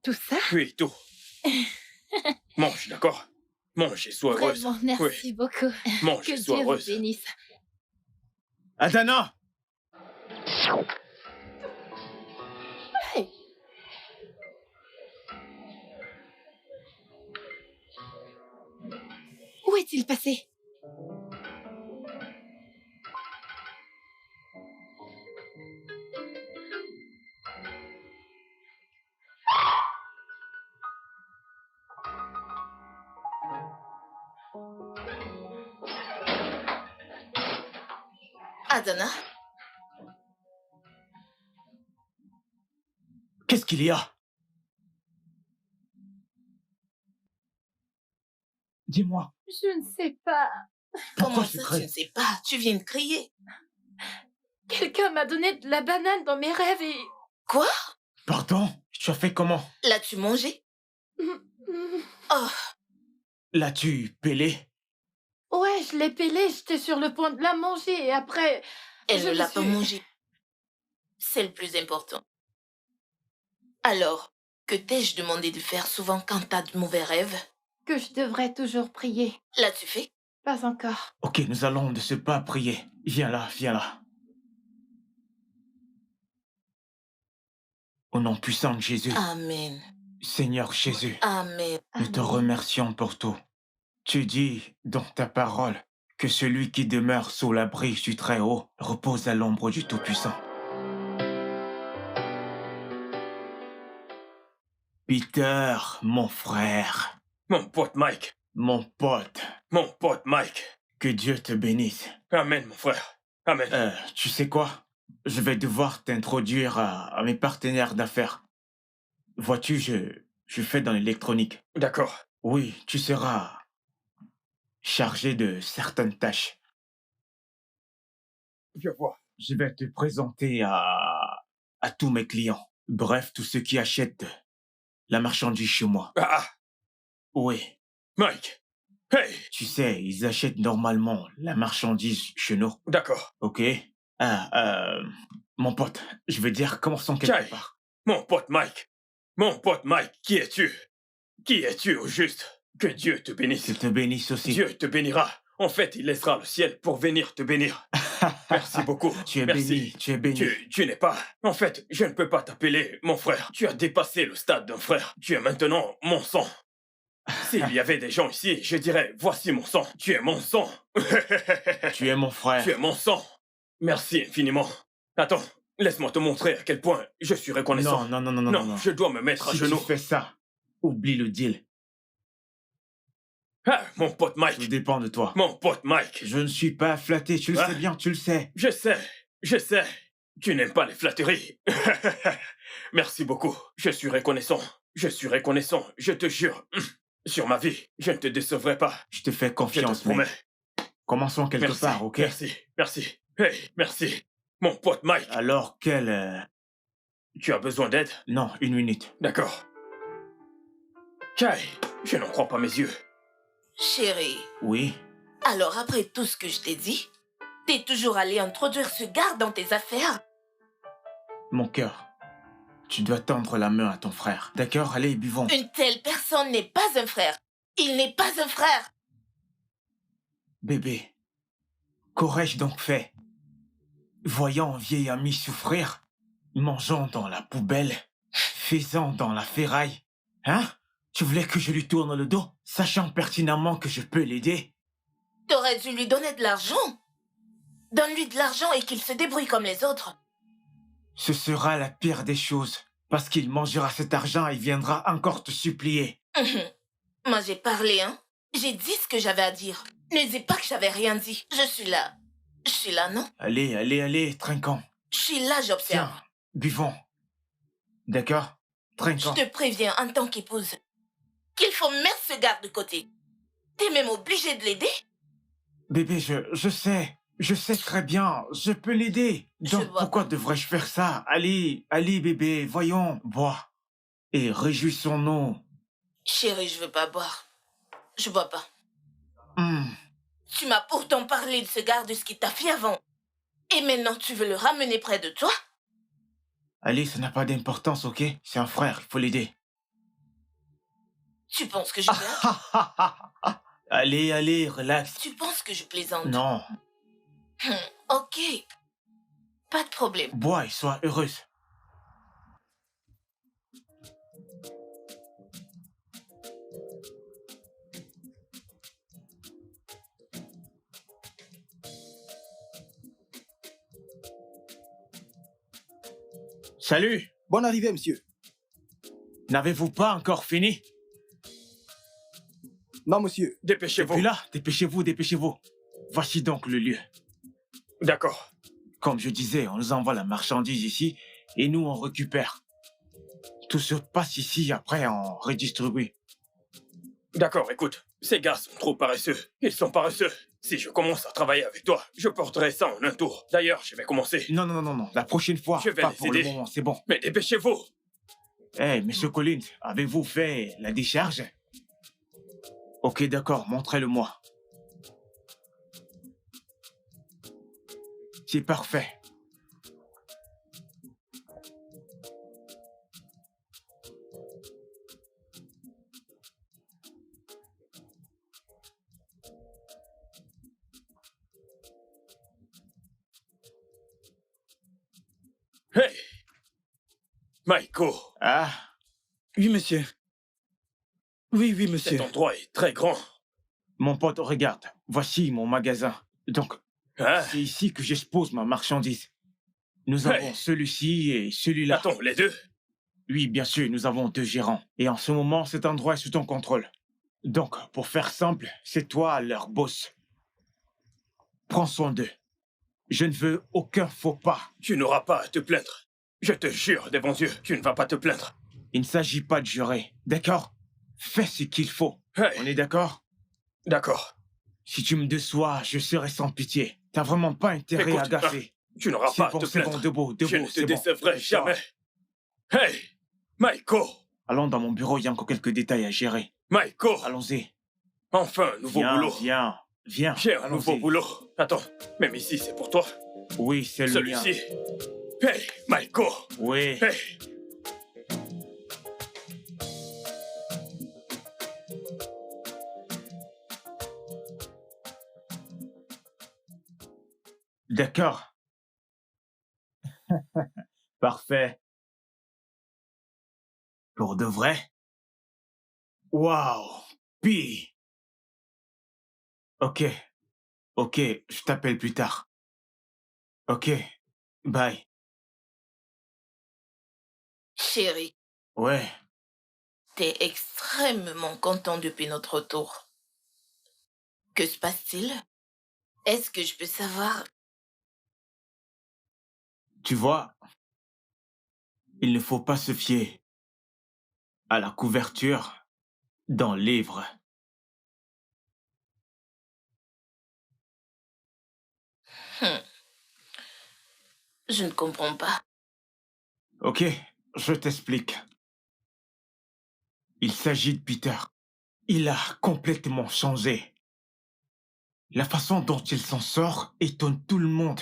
Tout ça? puis tout. Mange, d'accord? Mange et sois heureuse. Vraiment, merci beaucoup. Mange Que et sois Dieu vous heureuse. bénisse. Adana! Hey. Où est-il passé? Adana, Qu'est-ce qu'il y a? Dis-moi, Je ne sais pas. comment pourquoi ça tu tu cries? ne sais pas? Tu viens de crier. Quelqu'un m'a donné de la banane dans mes rêves et... Quoi? Pardon? Tu as fait comment? L'as-tu mangé? Oh, L'as-tu pelé? Ouais, je l'ai pelée, j'étais sur le point de la manger et après... elle Je ne me l'a pas suis- mangé. C'est le plus important. Alors, que t'ai-je demandé de faire souvent quand t'as de mauvais rêves? Que je devrais toujours prier. L'as-tu fait? Pas encore. Ok, nous allons de ce pas prier. Viens là, viens là. Au nom puissant de Jésus, Amen. Seigneur Jésus, Amen. nous te Amen. remercions pour tout. Tu dis dans ta parole que celui qui demeure sous l'abri du Très-Haut repose à l'ombre du Tout-Puissant. Peter, mon frère, Mon pote Mike. mon pote, Mon pote Mike. que Dieu te bénisse. Amen, mon frère. Amen. Tu sais quoi? Je vais devoir t'introduire à mes partenaires d'affaires. Vois-tu, je fais dans l'électronique. D'accord. Oui, tu seras chargé de certaines tâches. Je vois. Je vais te présenter à tous mes clients. Bref, tous ceux qui achètent la marchandise chez moi. Ah, Oui, Mike. Hey, tu sais, ils achètent normalement la marchandise chez nous. d'accord. Ok? Mon pote, je veux dire, commençons quelque Kai, part. mon pote Mike. Mon pote Mike, qui es-tu? Qui es-tu au juste? Que Dieu te bénisse. Que te bénisse aussi. Dieu te bénira. En fait, il laissera le ciel pour venir te bénir. Merci beaucoup. Tu es Merci. béni, tu es béni. Tu n'es pas... En fait, je ne peux pas t'appeler mon frère. Tu as dépassé le stade d'un frère. Tu es maintenant mon sang. S'il y avait des gens ici, je dirais, voici mon sang. Tu es mon sang. Tu es mon frère. Tu es mon sang. Merci infiniment. Attends, laisse-moi te montrer à quel point je suis reconnaissant. Non. Je dois me mettre Si à genoux. tu fais ça, oublie le deal. Ah, mon pote Mike. Tout dépend de toi. Mon pote Mike. Je ne suis pas flatté, tu le Ah. sais bien, tu le sais. Je sais. Tu n'aimes pas les flatteries. Merci beaucoup. Je suis reconnaissant. Je te jure. Sur ma vie, je ne te décevrai pas. Je te fais Je te confiance, promets. mec. Commençons quelque Merci. part, ok? Merci. Hey, merci. Mon pote Mike. Alors, Tu as besoin d'aide? Non, une minute. D'accord. Kai, je n'en crois pas mes yeux. Chérie, Oui? alors après tout ce que je t'ai dit, t'es toujours allé introduire ce gars dans tes affaires? Mon cœur, tu dois tendre la main à ton frère. D'accord? Allez, buvons. Une telle personne n'est pas un frère. Il n'est pas un frère. Bébé, qu'aurais-je donc fait? Voyant un vieil ami souffrir, mangeant dans la poubelle, faisant dans la ferraille. Hein? Tu voulais que je lui tourne le dos, sachant pertinemment que je peux l'aider? T'aurais dû lui donner de l'argent. Donne-lui de l'argent et qu'il se débrouille comme les autres. Ce sera la pire des choses, parce qu'il mangera cet argent et viendra encore te supplier. Moi, j'ai parlé, hein. J'ai dit ce que j'avais à dire. Ne dis pas que j'avais rien dit. Je suis là, non? Allez, trinquons. Je suis là, j'observe. Tiens, buvons. D'accord? Je Trinquons. te préviens en tant qu'épouse qu'il faut mettre ce gars de côté. T'es même obligé de l'aider. Bébé, je sais très bien, je peux l'aider. Donc vois pourquoi devrais-je faire ça? Allez, bébé, voyons, bois. Et réjouissons-nous. Chérie, je veux pas boire. Je bois pas. Hmm. Tu m'as pourtant parlé de ce gars, de ce qu'il t'a fait avant. Et maintenant, tu veux le ramener près de toi? Allez, ça n'a pas d'importance, ok? C'est un frère, il faut l'aider. Tu penses que je blague? Allez, relax. Tu penses que je plaisante? Non, Ok. Pas de problème. bois et sois heureuse. Salut, Bonne arrivée, monsieur. n'avez-vous pas encore fini? Non, monsieur. Dépêchez-vous. Puis là, dépêchez-vous. Voici donc le lieu. D'accord. Comme je disais, on nous envoie la marchandise ici et nous on récupère. Tout se passe ici, après on redistribue. D'accord, écoute. Ces gars sont trop paresseux. Ils sont paresseux. Si je commence à travailler avec toi, je porterai ça en un tour. D'ailleurs, je vais commencer. Non, la prochaine fois, Je vais pas les pour le aider. moment, c'est bon. Mais dépêchez-vous. Monsieur Collins, avez-vous fait la décharge? Ok, d'accord, montrez-le-moi. C'est parfait. Hey! Maiko, Ah, Oui, monsieur. Oui, cet monsieur. endroit est très grand. mon pote, regarde, voici mon magasin. Donc, Hein? c'est ici que j'expose ma marchandise. Nous Hey. avons celui-ci et celui-là. Attends, les deux? Oui, bien sûr, nous avons 2 gérants. Et en ce moment, cet endroit est sous ton contrôle. Donc, pour faire simple, c'est toi leur boss. Prends soin d'eux. Je ne veux aucun faux pas. Tu n'auras pas à te plaindre. Je te jure, des bons yeux, tu ne vas pas te plaindre. Il ne s'agit pas de jurer, d'accord? Fais ce qu'il faut. Hey! On est d'accord? D'accord. Si tu me déçois, je serai sans pitié. T'as vraiment pas intérêt Écoute, à gaffer. Tu n'auras C'est pas bon, à te c'est bon, plaindre. debout, Je ne te c'est bon. décevrai jamais. Hey, Maiko! Allons dans mon bureau, il y a encore quelques détails à gérer. Maiko! Allons-y. Enfin, un nouveau boulot. Viens. J'ai un nouveau Allons-y. boulot. Attends, même ici, c'est pour toi. Oui, c'est le mien. Celui-ci. Hey, Maiko! Oui. Hey! D'accord. Parfait. Pour de vrai? Waouh. Pi. Ok. Ok, je t'appelle plus tard. Ok. Bye. Chérie, Ouais. t'es extrêmement content depuis notre retour. Que se passe-t-il? Est-ce que je peux savoir? Tu vois, il ne faut pas se fier à la couverture dans le livre. Je ne comprends pas. Ok, je t'explique. Il s'agit de Peter. Il a complètement changé. La façon dont il s'en sort étonne tout le monde.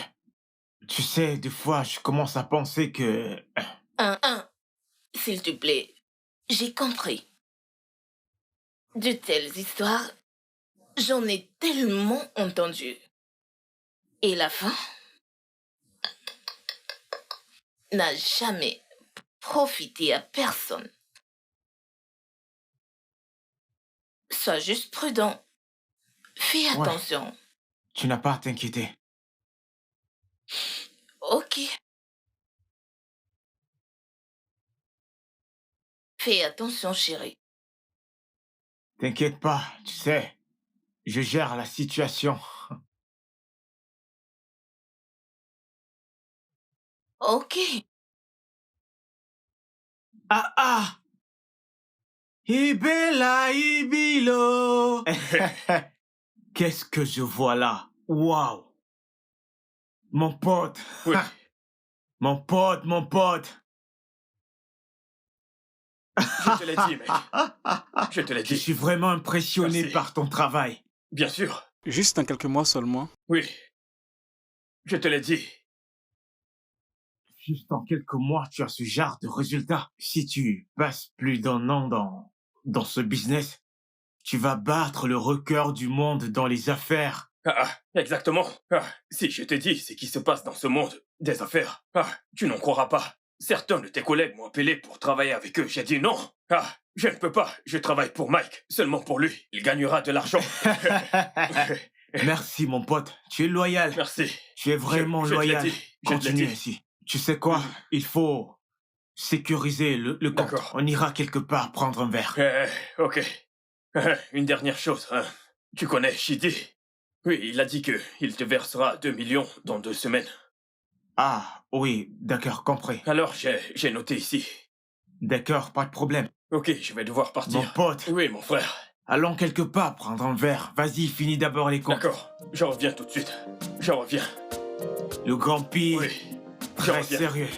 Tu sais, des fois, je commence à penser que... S'il te plaît, j'ai compris. De telles histoires, j'en ai tellement entendu. Et la fin n'a jamais profité à personne. Sois juste prudent. Fais Ouais. attention. Tu n'as pas à t'inquiéter. Ok. Fais attention, chérie. T'inquiète pas, tu sais, je gère la situation. Ok. Ah! Ibela Ibilo! Qu'est-ce que je vois là? Waouh! Mon pote! Oui. Mon pote! Je te l'ai dit, mec. Je te l'ai Je dit. suis vraiment impressionné Merci. par ton travail. Bien sûr. Juste en quelques mois seulement. Oui. Je te l'ai dit. Juste en quelques mois, tu as ce genre de résultat. Si tu passes plus d'un an dans ce business, tu vas battre le record du monde dans les affaires. Exactement. Si je t'ai dit ce qui se passe dans ce monde des affaires, tu n'en croiras pas. Certains de tes collègues m'ont appelé pour travailler avec eux. J'ai dit non. Je ne peux pas. Je travaille pour Mike. Seulement pour lui. Il gagnera de l'argent. Merci, mon pote. Tu es loyal. Merci. Tu es vraiment Je te l'ai loyal. dit. Je te l'ai Continue dit. ici. Tu sais quoi? Il faut sécuriser le compte. D'accord. On ira quelque part prendre un verre. Ok. Une dernière chose. Tu connais Shidi? Oui, il a dit que il te versera 2 millions dans 2 semaines. Ah, oui, d'accord, compris. Alors, j'ai noté ici. D'accord, pas de problème. Ok, je vais devoir partir. Mon pote. Oui, mon frère. Allons quelque part prendre un verre. Vas-y, finis d'abord les comptes. D'accord, je reviens tout de suite. Je reviens. Le grand Pi, Oui, je très reviens. sérieux.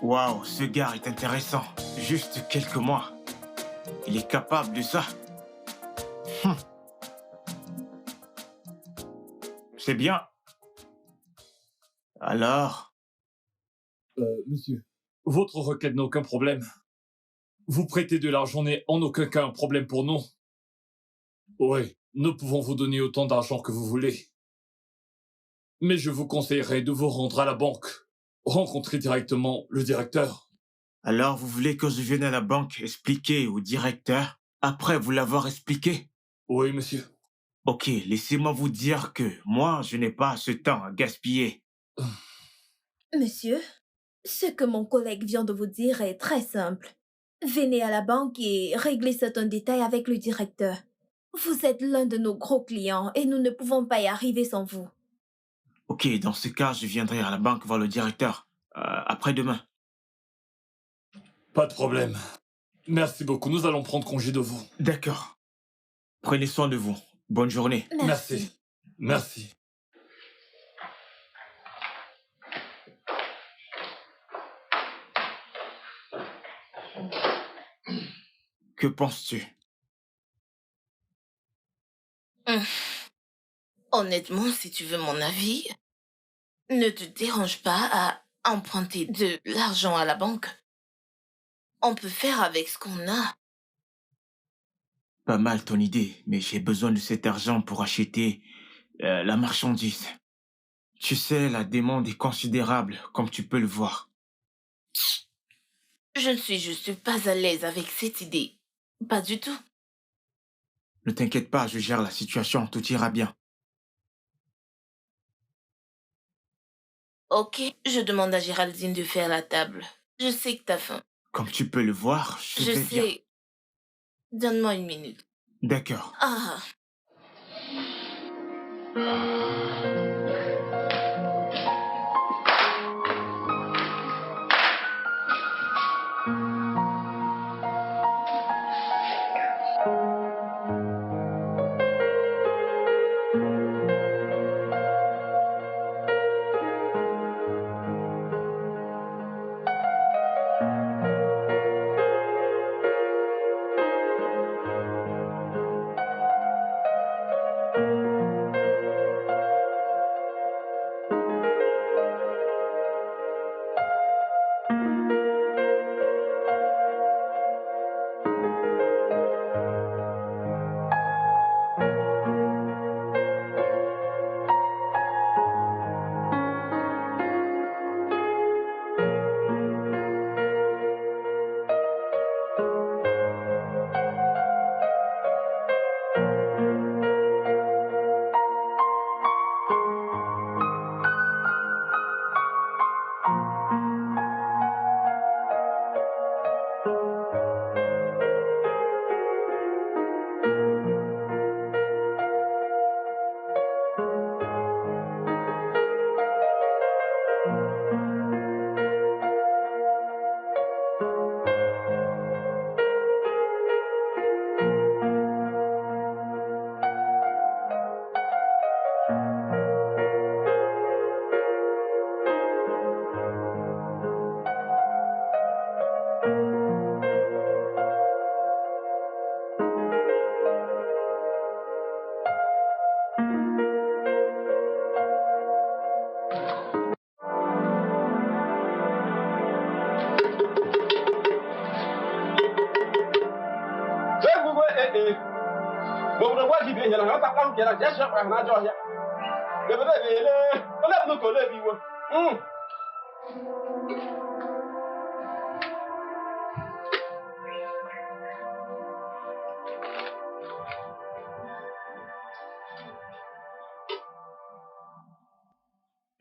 Waouh, ce gars est intéressant. Juste quelques mois. Il est capable de ça. C'est bien. Alors, Monsieur, votre requête n'a aucun problème. Vous prêtez de l'argent n'est en aucun cas un problème pour nous. Oui, nous pouvons vous donner autant d'argent que vous voulez. Mais je vous conseillerais de vous rendre à la banque. Rencontrer directement le directeur. alors vous voulez que je vienne à la banque expliquer au directeur après vous l'avoir expliqué? Oui, monsieur. Ok, laissez-moi vous dire que moi, je n'ai pas ce temps à gaspiller. Monsieur, ce que mon collègue vient de vous dire est très simple. Venez à la banque et réglez certains détails avec le directeur. Vous êtes l'un de nos gros clients et nous ne pouvons pas y arriver sans vous. Ok, dans ce cas, je viendrai à la banque voir le directeur. Après-demain. Pas de problème. Merci beaucoup, nous allons prendre congé de vous. D'accord. Prenez soin de vous. Bonne journée. Merci. Merci. Que penses-tu? Honnêtement, si tu veux mon avis, ne te dérange pas à emprunter de l'argent à la banque. On peut faire avec ce qu'on a. Pas mal ton idée, mais j'ai besoin de cet argent pour acheter la marchandise. Tu sais, la demande est considérable, comme tu peux le voir. Je ne suis juste pas à l'aise avec cette idée. Pas du tout. Ne t'inquiète pas, je gère la situation, tout ira bien. Ok, je demande à Géraldine de faire la table. Je sais que t'as faim. Comme tu peux le voir, je Je vais bien. sais. Donne-moi une minute. D'accord. Ah.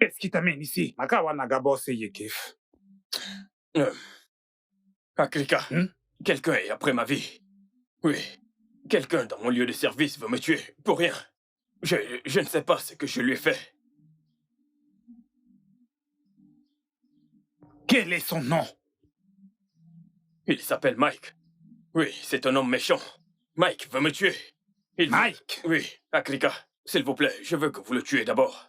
Qu'est-ce qui t'amène ici? Akrika, quelqu'un est après ma vie. Oui, quelqu'un dans mon lieu de service veut me tuer, pour rien. Je ne sais pas ce que je lui ai fait. Quel est son nom? Il s'appelle Mike. Oui, c'est un homme méchant. Mike veut me tuer. Mike? Oui, Akrika, s'il vous plaît, je veux que vous le tuiez d'abord.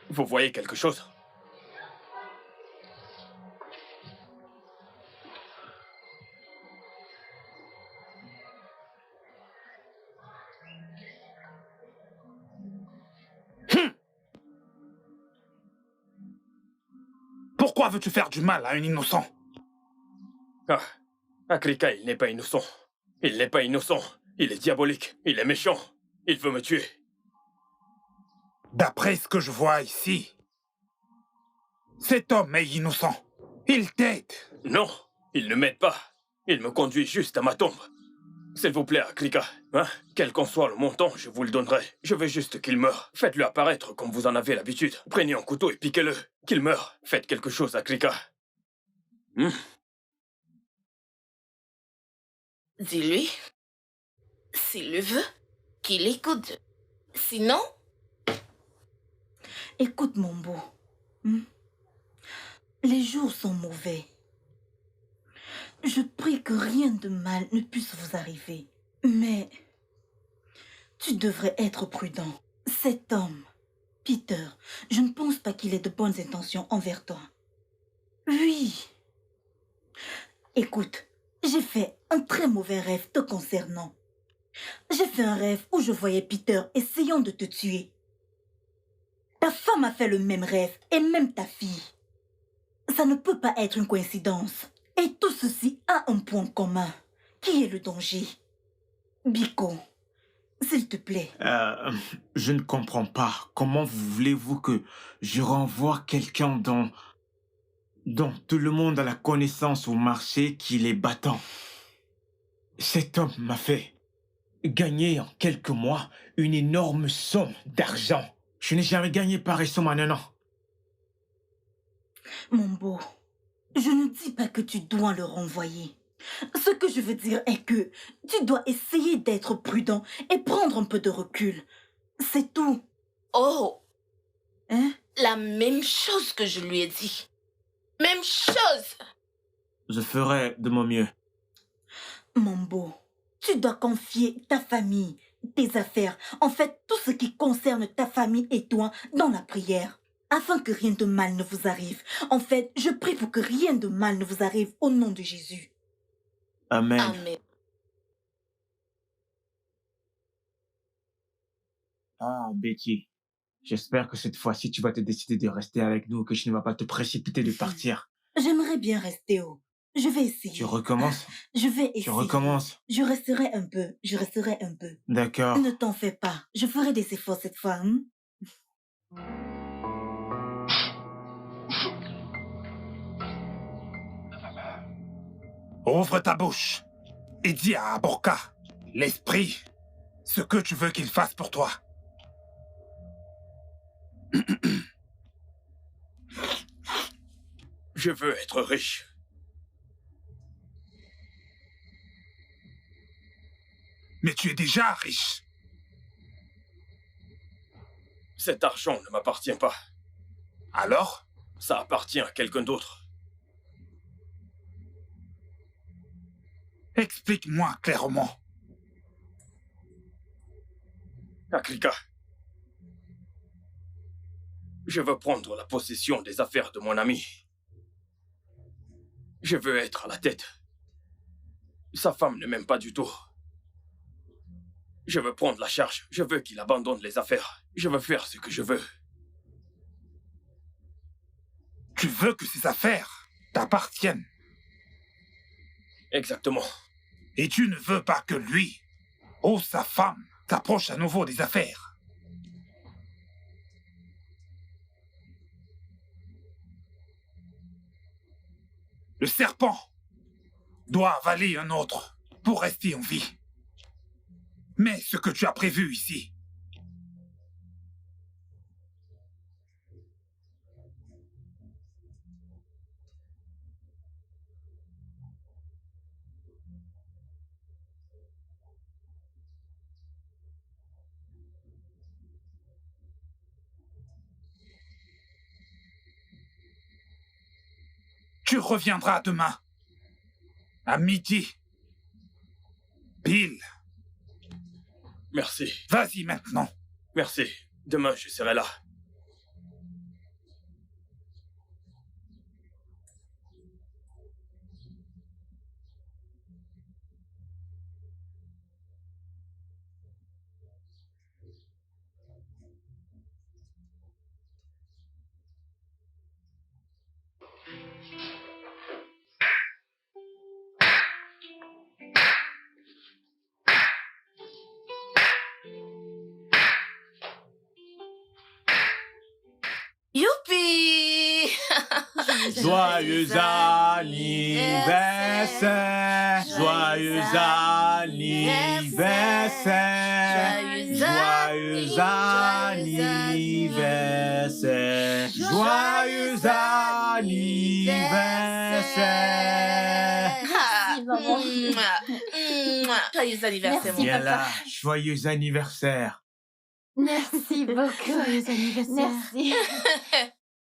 Vous voyez quelque chose? Pourquoi veux-tu faire du mal à un innocent? Ah, Akrika, il n'est pas innocent. Il n'est pas innocent. Il est diabolique. Il est méchant. Il veut me tuer. D'après ce que je vois ici, cet homme est innocent. Il t'aide. Non, il ne m'aide pas. Il me conduit juste à ma tombe. S'il vous plaît, Akrika, hein? Quel qu'en soit le montant, je vous le donnerai. Je veux juste qu'il meure. Faites-le apparaître comme vous en avez l'habitude. Prenez un couteau et piquez-le. Qu'il meure. Faites quelque chose, Akrika. Dis-lui, s'il le veut, qu'il écoute. Sinon... Écoute, mon beau. Les jours sont mauvais. Je prie que rien de mal ne puisse vous arriver. Mais tu devrais être prudent. Cet homme, Peter, je ne pense pas qu'il ait de bonnes intentions envers toi. Oui. Écoute, j'ai fait un très mauvais rêve te concernant. J'ai fait un rêve où je voyais Peter essayant de te tuer. Ta femme a fait le même rêve et même ta fille. Ça ne peut pas être une coïncidence. Et tout ceci a un point commun. Qui est le danger? Biko, s'il te plaît. Je ne comprends pas. Comment voulez-vous que je renvoie quelqu'un dont tout le monde a la connaissance au marché qu'il est battant? Cet homme m'a fait gagner en quelques mois une énorme somme d'argent. Je n'ai jamais gagné pareille somme en un an. Mon beau, je ne dis pas que tu dois le renvoyer. Ce que je veux dire est que tu dois essayer d'être prudent et prendre un peu de recul. C'est tout. Oh! Hein? La même chose que je lui ai dit. Même chose! Je ferai de mon mieux. Mon beau, tu dois confier ta famille, tes affaires, en fait tout ce qui concerne ta famille et toi dans la prière, afin que rien de mal ne vous arrive. En fait, je prie pour que rien de mal ne vous arrive au nom de Jésus. Amen. Amen. Ah, Betty, j'espère que cette fois-ci, tu vas te décider de rester avec nous, que tu ne vas pas te précipiter de partir. J'aimerais bien rester haut. Je vais essayer. Tu recommences? Je vais essayer. Tu recommences? Je resterai un peu. Je resterai un peu. D'accord. Ne t'en fais pas. Je ferai des efforts cette fois. Ouvre ta bouche et dis à Aborka, l'esprit, ce que tu veux qu'il fasse pour toi. Je veux être riche. Mais tu es déjà riche. Cet argent ne m'appartient pas. Alors? Ça appartient à quelqu'un d'autre. Explique-moi clairement. Akrika, je veux prendre la possession des affaires de mon ami. Je veux être à la tête. Sa femme ne m'aime pas du tout. Je veux prendre la charge. Je veux qu'il abandonne les affaires. Je veux faire ce que je veux. Tu veux que ces affaires t'appartiennent? Exactement. Et tu ne veux pas que lui ou sa femme s'approchent à nouveau des affaires? Le serpent doit avaler un autre pour rester en vie. Mais ce que tu as prévu ici, tu reviendras demain, à midi, pile. Merci. Vas-y maintenant. Merci. Demain, je serai là. Youpi! Joyeux anniversaire! Joyeux anniversaire! Joyeux anniversaire! Joyeux anniversaire! Merci, maman. Joyeux anniversaire, mon Viens papa. là, joyeux anniversaire! Merci beaucoup. Joyeux anniversaire. Merci.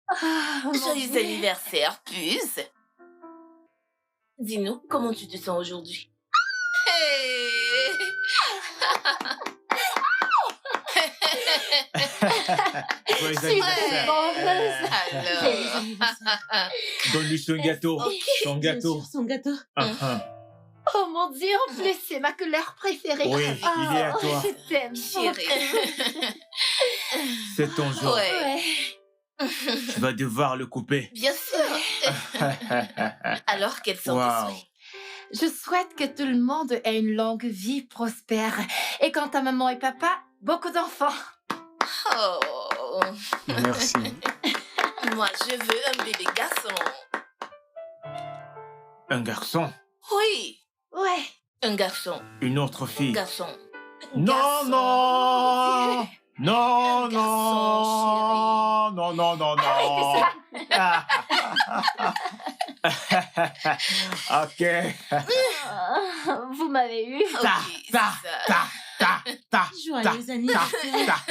Ah, mon Joyeux Dieu. anniversaire, puce. Dis-nous, comment tu te sens aujourd'hui? Hey. Joyeux Je suis anniversaire. tellement heureuse. Alors. Donne-lui son gâteau. Ok. Son Bien gâteau. sûr, son gâteau. Oh mon Dieu, en plus, c'est ma couleur préférée. Oui, Oh, il est à toi. Je t'aime. Chérie. C'est ton jour. Ouais. Tu vas devoir le couper. Bien sûr. Alors, quels sont tes Waouh. souhaits? Je souhaite que tout le monde ait une longue vie prospère. Et quant à maman et papa, beaucoup d'enfants. Oh. Merci. Moi, je veux un bébé garçon. Un garçon. Oui. Ouais. Un garçon. Une autre fille. Garçon. Non, Garçon. non. Non, Garçon, non. Non, non, non, Arrêtez non. Ah. Ok. Ah, vous m'avez eu. Ok, Ta, c'est ta, ça. ta. Joyeux anniversaire.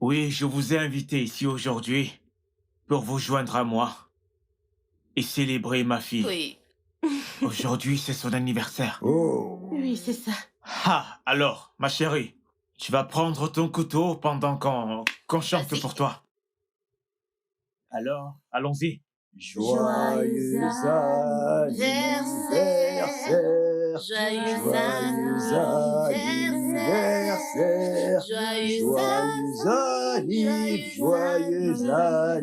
Oui, je vous ai invité ici aujourd'hui pour vous joindre à moi et célébrer ma fille. Oui. Aujourd'hui, c'est son anniversaire. Oh. Oui, c'est ça. Ah, alors, ma chérie, tu vas prendre ton couteau pendant qu'on chante Vas-y. pour toi. Alors, allons-y. Joyeux anniversaire. Joyeux Joyeux anniversaire. Joyeux Joyeux anniversaire.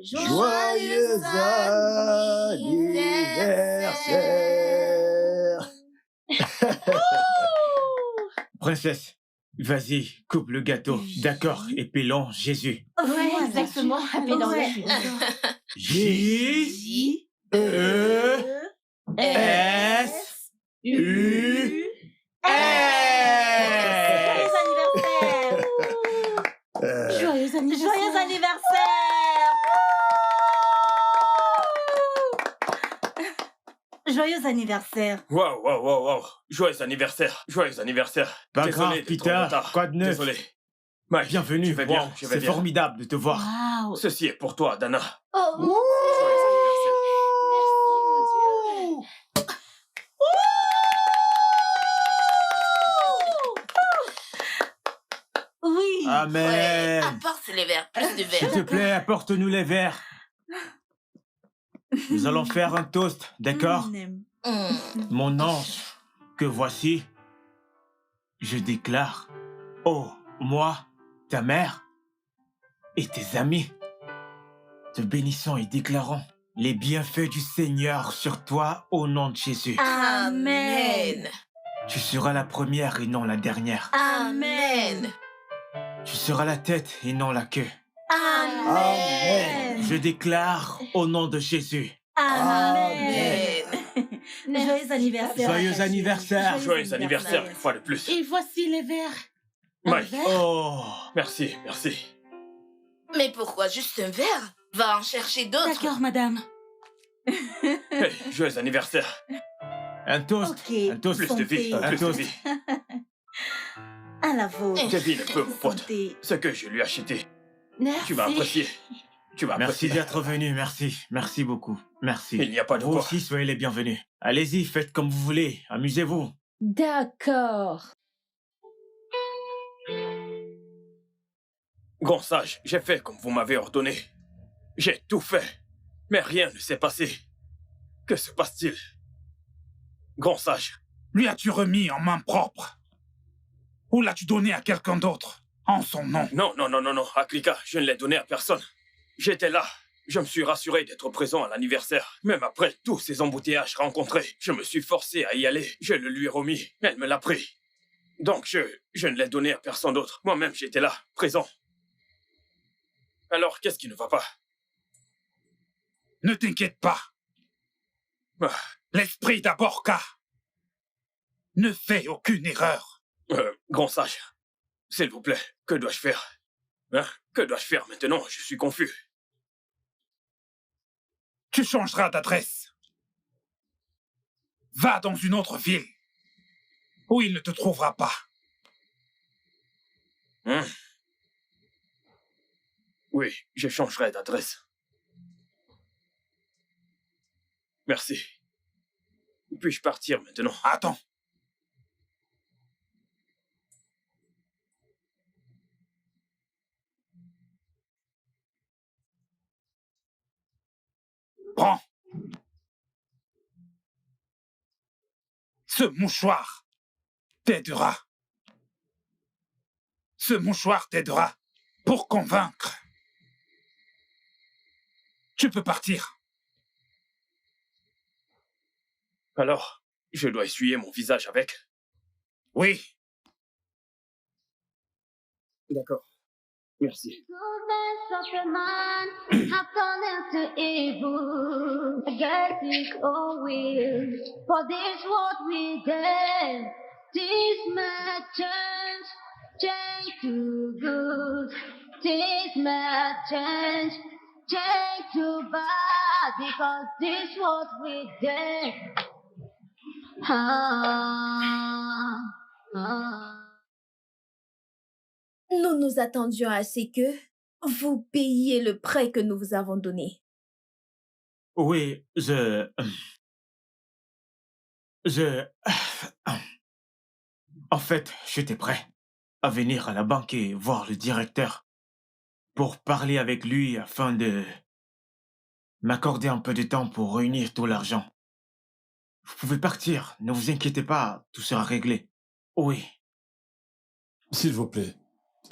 Joyeux anniversaire. Princesse, vas-y, coupe le gâteau. D'accord, épelons Jésus. Ouais, exactement. Appelons-le. J, E, S, U, S. Joyeux anniversaire. Joyeux anniversaire. Joyeux anniversaire. Waouh, waouh, waouh, waouh. Joyeux anniversaire. Joyeux anniversaire. Pas Désolé grave, d'être Peter. en retard. Quoi de neuf? Désolé. Mike, Bienvenue, je vais bien, wow, je vais c'est bien. formidable de te voir. Waouh. Ceci est pour toi, Dana. Oh, Joyeux anniversaire. merci, mon Dieu. Oui. Amen. Ouais, apporte les verres, plus de S'il te verres. plaît, apporte-nous les verres. Nous allons faire un toast, d'accord? Mon ange, que voici, je déclare, oh, moi, ta mère et tes amis, te bénissons et déclarons les bienfaits du Seigneur sur toi au nom de Jésus. Amen. Tu seras la première et non la dernière. Amen. Tu seras la tête et non la queue. Amen. Je déclare au nom de Jésus. Amen. Joyeux anniversaire. Joyeux anniversaire. Joyeux anniversaire, une fois de plus. Et voici les verres. Un Mike. verre. Oh, Merci, merci. Mais pourquoi juste un verre? Va en chercher d'autres. D'accord, madame. Hey, joyeux anniversaire. un toast. Ok. Un toast. Plus de vie, Santé. plus de toast. vie. À la vôtre. Devine un peu, mon pote. Santé. Ce que je lui ai acheté. Merci. Tu vas apprécier. Tu vas Merci apprécier. d'être venu, merci. Merci beaucoup. Merci. Il n'y a pas de Vous quoi. aussi, soyez les bienvenus. Allez-y, faites comme vous voulez. Amusez-vous. D'accord. Grand sage, j'ai fait comme vous m'avez ordonné. J'ai tout fait. Mais rien ne s'est passé. Que se passe-t-il? Grand sage. Lui as-tu remis en main propre? Ou l'as-tu donné à quelqu'un d'autre, en son nom? Non, Aklika, je ne l'ai donné à personne. J'étais là. Je me suis rassuré d'être présent à l'anniversaire. Même après tous ces embouteillages rencontrés, je me suis forcé à y aller. Je le lui ai remis. Elle me l'a pris. Donc je ne l'ai donné à personne d'autre. Moi-même, j'étais là, présent. Alors, qu'est-ce qui ne va pas? Ne t'inquiète pas. L'esprit d'Aborka ne fait aucune erreur. Grand sage, s'il vous plaît, que dois-je faire? Que dois-je faire maintenant? Je suis confus. Tu changeras d'adresse. Va dans une autre ville où il ne te trouvera pas. Oui, je changerai d'adresse. Merci. Puis-je partir maintenant? Attends. Prends. Ce mouchoir t'aidera. Ce mouchoir t'aidera pour convaincre. Tu peux partir. Alors, je dois essuyer mon visage avec? Oui. D'accord. Merci. Goodness of a man have turned into evil against his own will. For this what we did, this may change to good. This may change to bad, because this what we did. Nous nous attendions à ce que vous payiez le prêt que nous vous avons donné. Oui, En fait, j'étais prêt à venir à la banque et voir le directeur pour parler avec lui afin de m'accorder un peu de temps pour réunir tout l'argent. Vous pouvez partir, ne vous inquiétez pas, tout sera réglé. Oui. S'il vous plaît,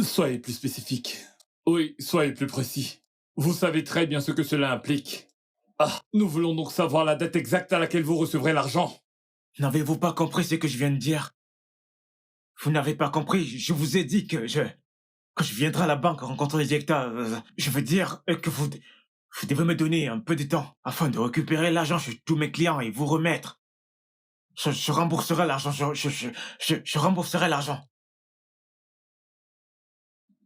soyez plus spécifique. Oui, soyez plus précis. Vous savez très bien ce que cela implique. Ah, nous voulons donc savoir la date exacte à laquelle vous recevrez l'argent. N'avez-vous pas compris ce que je viens de dire? Vous n'avez pas compris, je vous ai dit que je viendrai à la banque rencontrer le directeur. Je veux dire que vous devez me donner un peu de temps afin de récupérer l'argent chez tous mes clients et vous remettre. Je rembourserai l'argent, je rembourserai l'argent.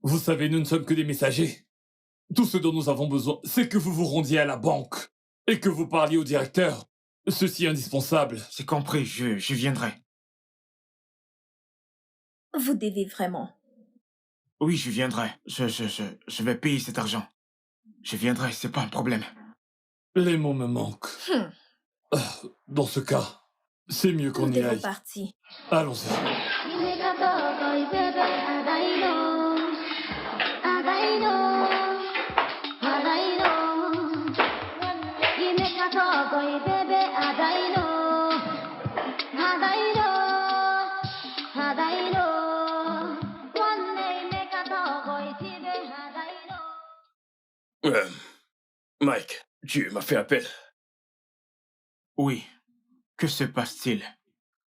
Vous savez, nous ne sommes que des messagers. Tout ce dont nous avons besoin, c'est que vous vous rendiez à la banque et que vous parliez au directeur. Ceci est indispensable. C'est compris, je viendrai. Vous devez vraiment. Oui, je viendrai. Je vais payer cet argent. Je viendrai, c'est pas un problème. Les mots me manquent. Dans ce cas, c'est mieux qu'on Nous y devons aille. partir. Allons-y. Mike, tu m'as fait appel. Oui. Que se passe-t-il?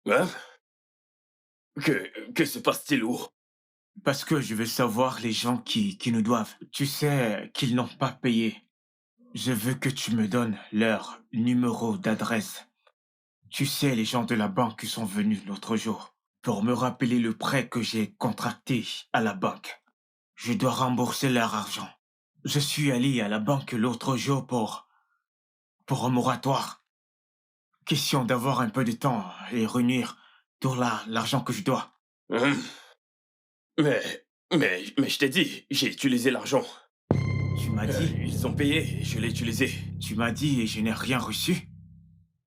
Hein? Que se passe-t-il où? Parce que je veux savoir les gens qui nous doivent. Tu sais qu'ils n'ont pas payé. Je veux que tu me donnes leur numéro d'adresse. Tu sais, les gens de la banque qui sont venus l'autre jour pour me rappeler le prêt que j'ai contracté à la banque. Je dois rembourser leur argent. Je suis allé à la banque l'autre jour pour un moratoire. Question d'avoir un peu de temps et réunir tout l'argent que je dois. Mais je t'ai dit, j'ai utilisé l'argent. Tu m'as dit? Ils ont payé et je l'ai utilisé. Tu m'as dit et je n'ai rien reçu?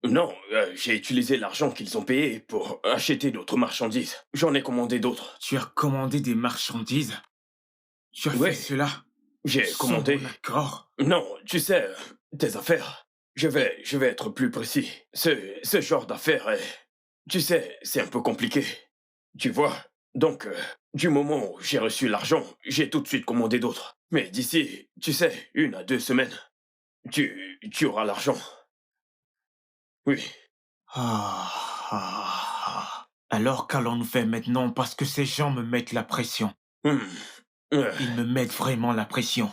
Non, j'ai utilisé l'argent qu'ils ont payé pour acheter d'autres marchandises. J'en ai commandé d'autres. Tu as commandé des marchandises? Tu as Ouais. fait cela? J'ai Sans commandé... mon accord? Non, tu sais, tes affaires. Je vais être plus précis. Ce genre d'affaires est... Tu sais, c'est un peu compliqué. Tu vois? Donc, du moment où j'ai reçu l'argent, j'ai tout de suite commandé d'autres. Mais d'ici, tu sais, 1 à 2 semaines, tu auras l'argent. Oui. Alors qu'allons-nous faire maintenant parce que ces gens me mettent la pression? Ils me mettent vraiment la pression.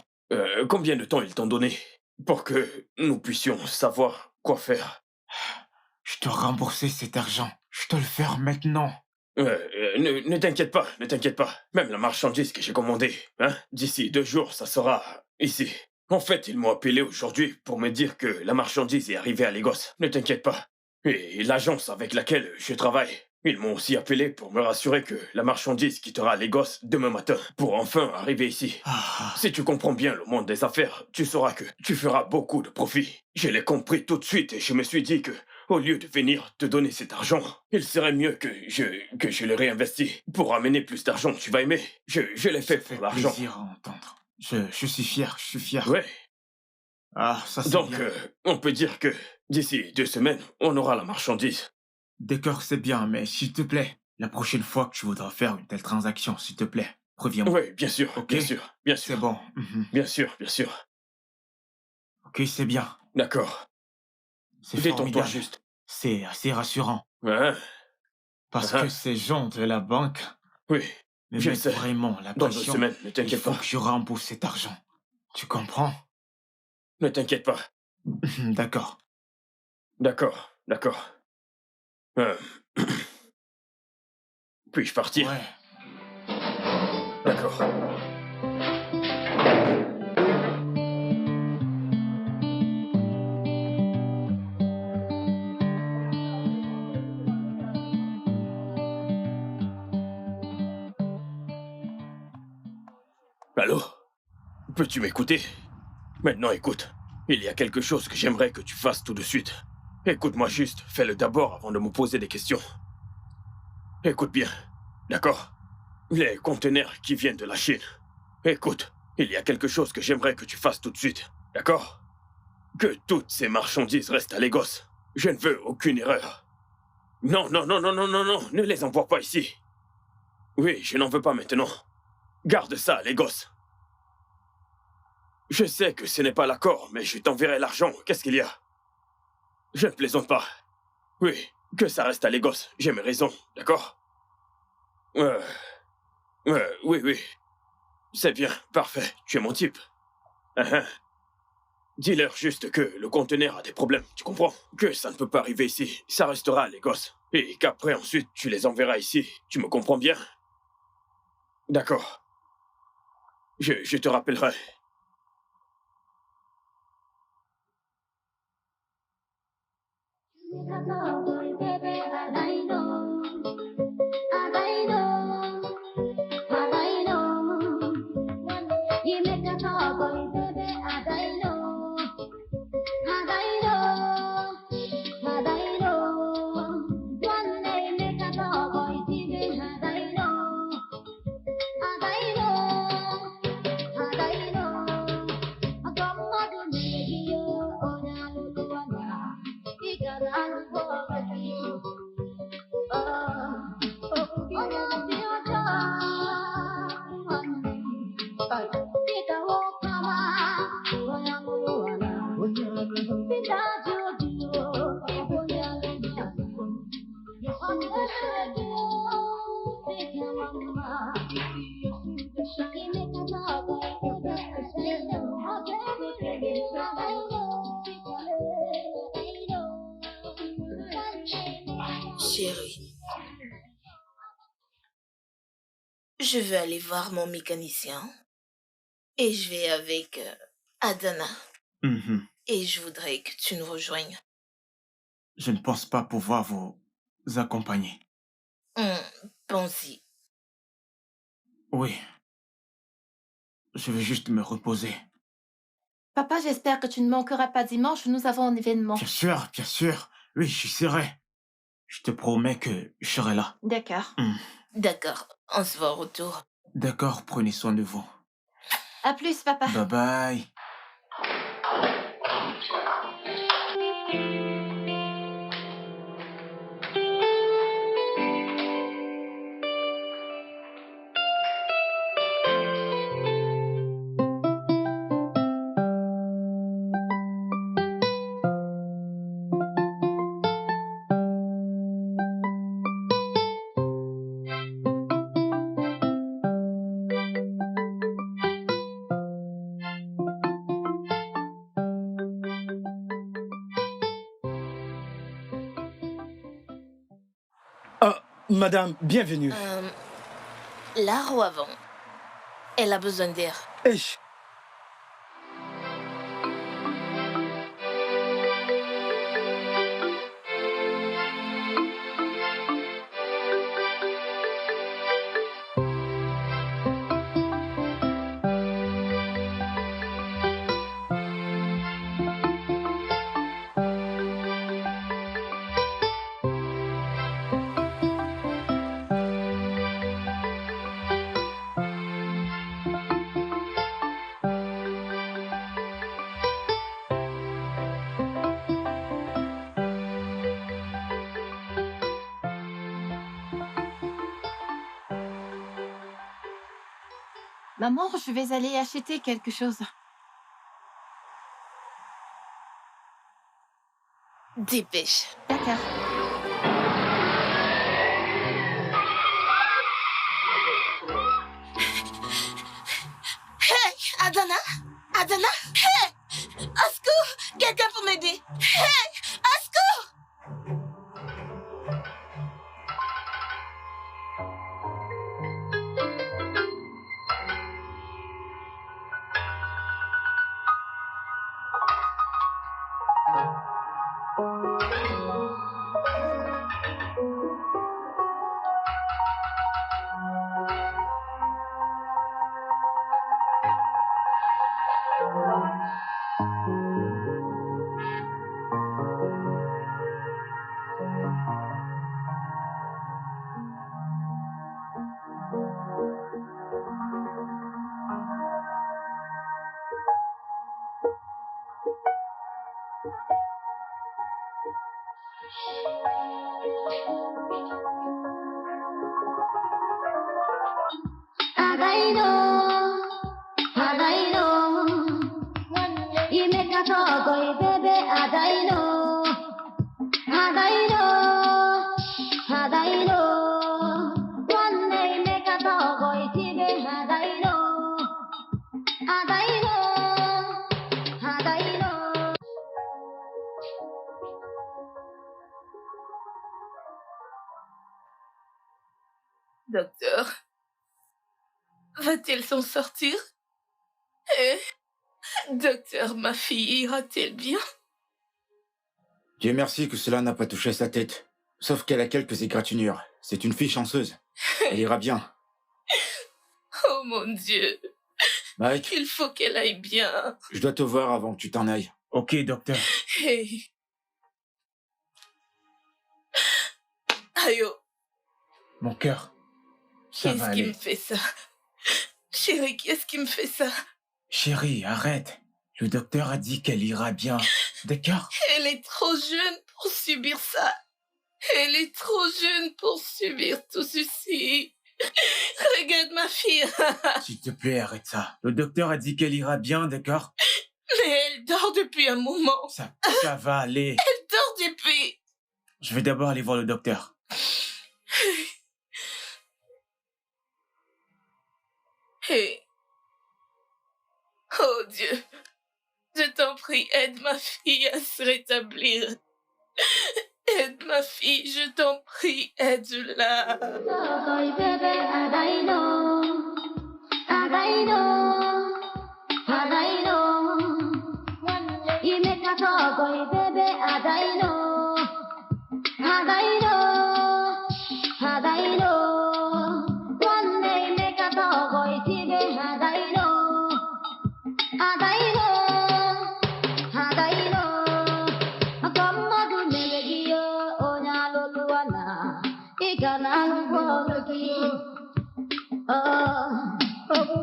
Combien de temps ils t'ont donné pour que nous puissions savoir quoi faire? Je dois rembourser cet argent. Je dois le faire maintenant. Ne t'inquiète pas, ne t'inquiète pas. Même la marchandise que j'ai commandée, hein, d'ici 2 jours, ça sera ici. En fait, ils m'ont appelé aujourd'hui pour me dire que la marchandise est arrivée à Lagos. Ne t'inquiète pas. Et l'agence avec laquelle je travaille, ils m'ont aussi appelé pour me rassurer que la marchandise quittera Lagos demain matin pour enfin arriver ici. Si tu comprends bien le monde des affaires, tu sauras que tu feras beaucoup de profit. Je l'ai compris tout de suite et je me suis dit que, au lieu de venir te donner cet argent, il serait mieux que je le réinvestis pour amener plus d'argent. Tu vas aimer. Je l'ai fait pour l'argent. Plaisir à entendre. Je suis fier, je suis fier. Ouais. Ça c'est Donc, bien. on peut dire que d'ici 2 semaines, on aura la marchandise. D'accord, c'est bien, mais s'il te plaît, la prochaine fois que tu voudras faire une telle transaction, s'il te plaît, préviens-moi. Oui, bien sûr, Ok? bien sûr, bien sûr. C'est bon. Bien sûr, bien sûr. Ok, c'est bien. D'accord. C'est Détends-toi formidable. juste. C'est assez rassurant. Hein? Parce Ah. que ces gens de la banque Oui, me je mettent sais. vraiment la Dans 2 pression. semaines, ne Il t'inquiète faut pas. que je rembourse cet argent. Tu comprends? Ne t'inquiète pas. D'accord. D'accord, d'accord. Puis-je partir? Ouais. D'accord. Allô? Peux-tu m'écouter? Maintenant, écoute. Il y a quelque chose que j'aimerais que tu fasses tout de suite. Écoute-moi juste. Fais-le d'abord avant de me poser des questions. Écoute bien. D'accord? Les conteneurs qui viennent de la Chine. Écoute, il y a quelque chose que j'aimerais que tu fasses tout de suite. D'accord? Que toutes ces marchandises restent à Lagos. Je ne veux aucune erreur. Non, non, non, non, non, non, non. Ne les envoie pas ici. Oui, je n'en veux pas maintenant. Garde ça à Lagos. Je sais que ce n'est pas l'accord, mais je t'enverrai l'argent. Qu'est-ce qu'il y a? Je ne plaisante pas. Oui, que ça reste à Lagos. J'ai mes raisons, d'accord? Oui, oui. C'est bien, parfait. Tu es mon type. Dis-leur juste que le conteneur a des problèmes, tu comprends? Que ça ne peut pas arriver ici. Ça restera à Lagos. Et qu'après, ensuite, tu les enverras ici. Tu me comprends bien? D'accord. Je te rappellerai. Chérie, je vais aller voir mon mécanicien et je vais avec Adana. Et je voudrais que tu nous rejoignes. Je ne pense pas pouvoir vous accompagner. Pense-y. Oui. Je vais juste me reposer. Papa, j'espère que tu ne manqueras pas dimanche, nous avons un événement. Bien sûr. Oui, j'y serai. Je te promets que je serai là. D'accord. D'accord, on se voit au retour. D'accord, prenez soin de vous. À plus, papa. Bye bye. Madame, bienvenue. La roue avant. Elle a besoin d'air. Maman, je vais aller acheter quelque chose. Dépêche. D'accord. Hey, Adana! Adana! Hey! Au secours! Quelqu'un pour m'aider! Hey! Au secours! Docteur, va-t-elle s'en sortir? Docteur, ma fille ira-t-elle bien? Dieu merci que cela n'a pas touché sa tête. Sauf qu'elle a quelques égratignures. C'est une fille chanceuse. Elle ira bien. Oh mon Dieu. Mike, Il faut qu'elle aille bien. je dois te voir avant que tu t'en ailles. Ok, docteur. Hey. Aïe, oh. Mon cœur. Ça Qui va est-ce qui aller. me fait ça? Chérie, qui est-ce qui me fait ça? Chérie, arrête. Le docteur a dit qu'elle ira bien. D'accord? Elle est trop jeune pour subir ça. Elle est trop jeune pour subir tout ceci. Regarde ma fille. S'il te plaît, arrête ça. Le docteur a dit qu'elle ira bien, d'accord? Mais elle dort depuis un moment. Ça va aller. Elle dort depuis. Je vais d'abord aller voir le docteur. Hey. Oh Dieu. Je t'en prie, aide ma fille à se rétablir. Aide ma fille, je t'en prie, aide-la.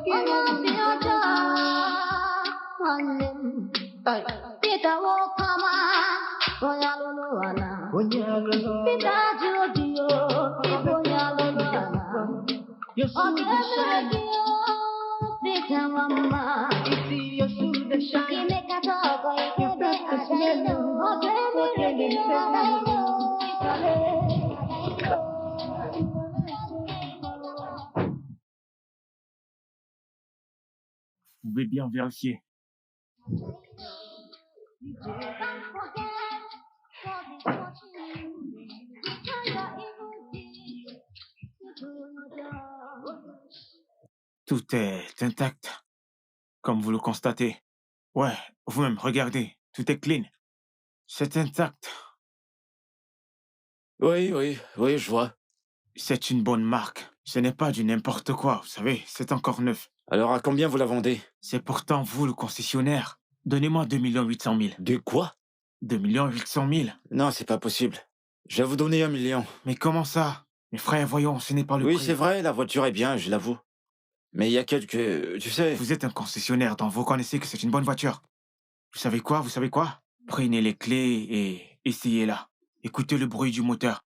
Vous pouvez bien vérifier. Tout est intact, comme vous le constatez. Ouais, vous-même, regardez, tout est clean. C'est intact. Oui, je vois. C'est une bonne marque. Ce n'est pas du n'importe quoi, vous savez, c'est encore neuf. Alors à combien vous la vendez? C'est pourtant vous le concessionnaire. Donnez-moi 2 800 000. De quoi? 2 800 000. Non, c'est pas possible. Je vais vous donner 1 million. Mais comment ça? Mes frères, voyons, ce n'est pas le Oui, prix. c'est vrai, la voiture est bien, je l'avoue. Mais il y a quelques... Tu sais... Vous êtes un concessionnaire, donc vous connaissez que c'est une bonne voiture. Vous savez quoi? Prenez les clés et essayez-la. Écoutez le bruit du moteur.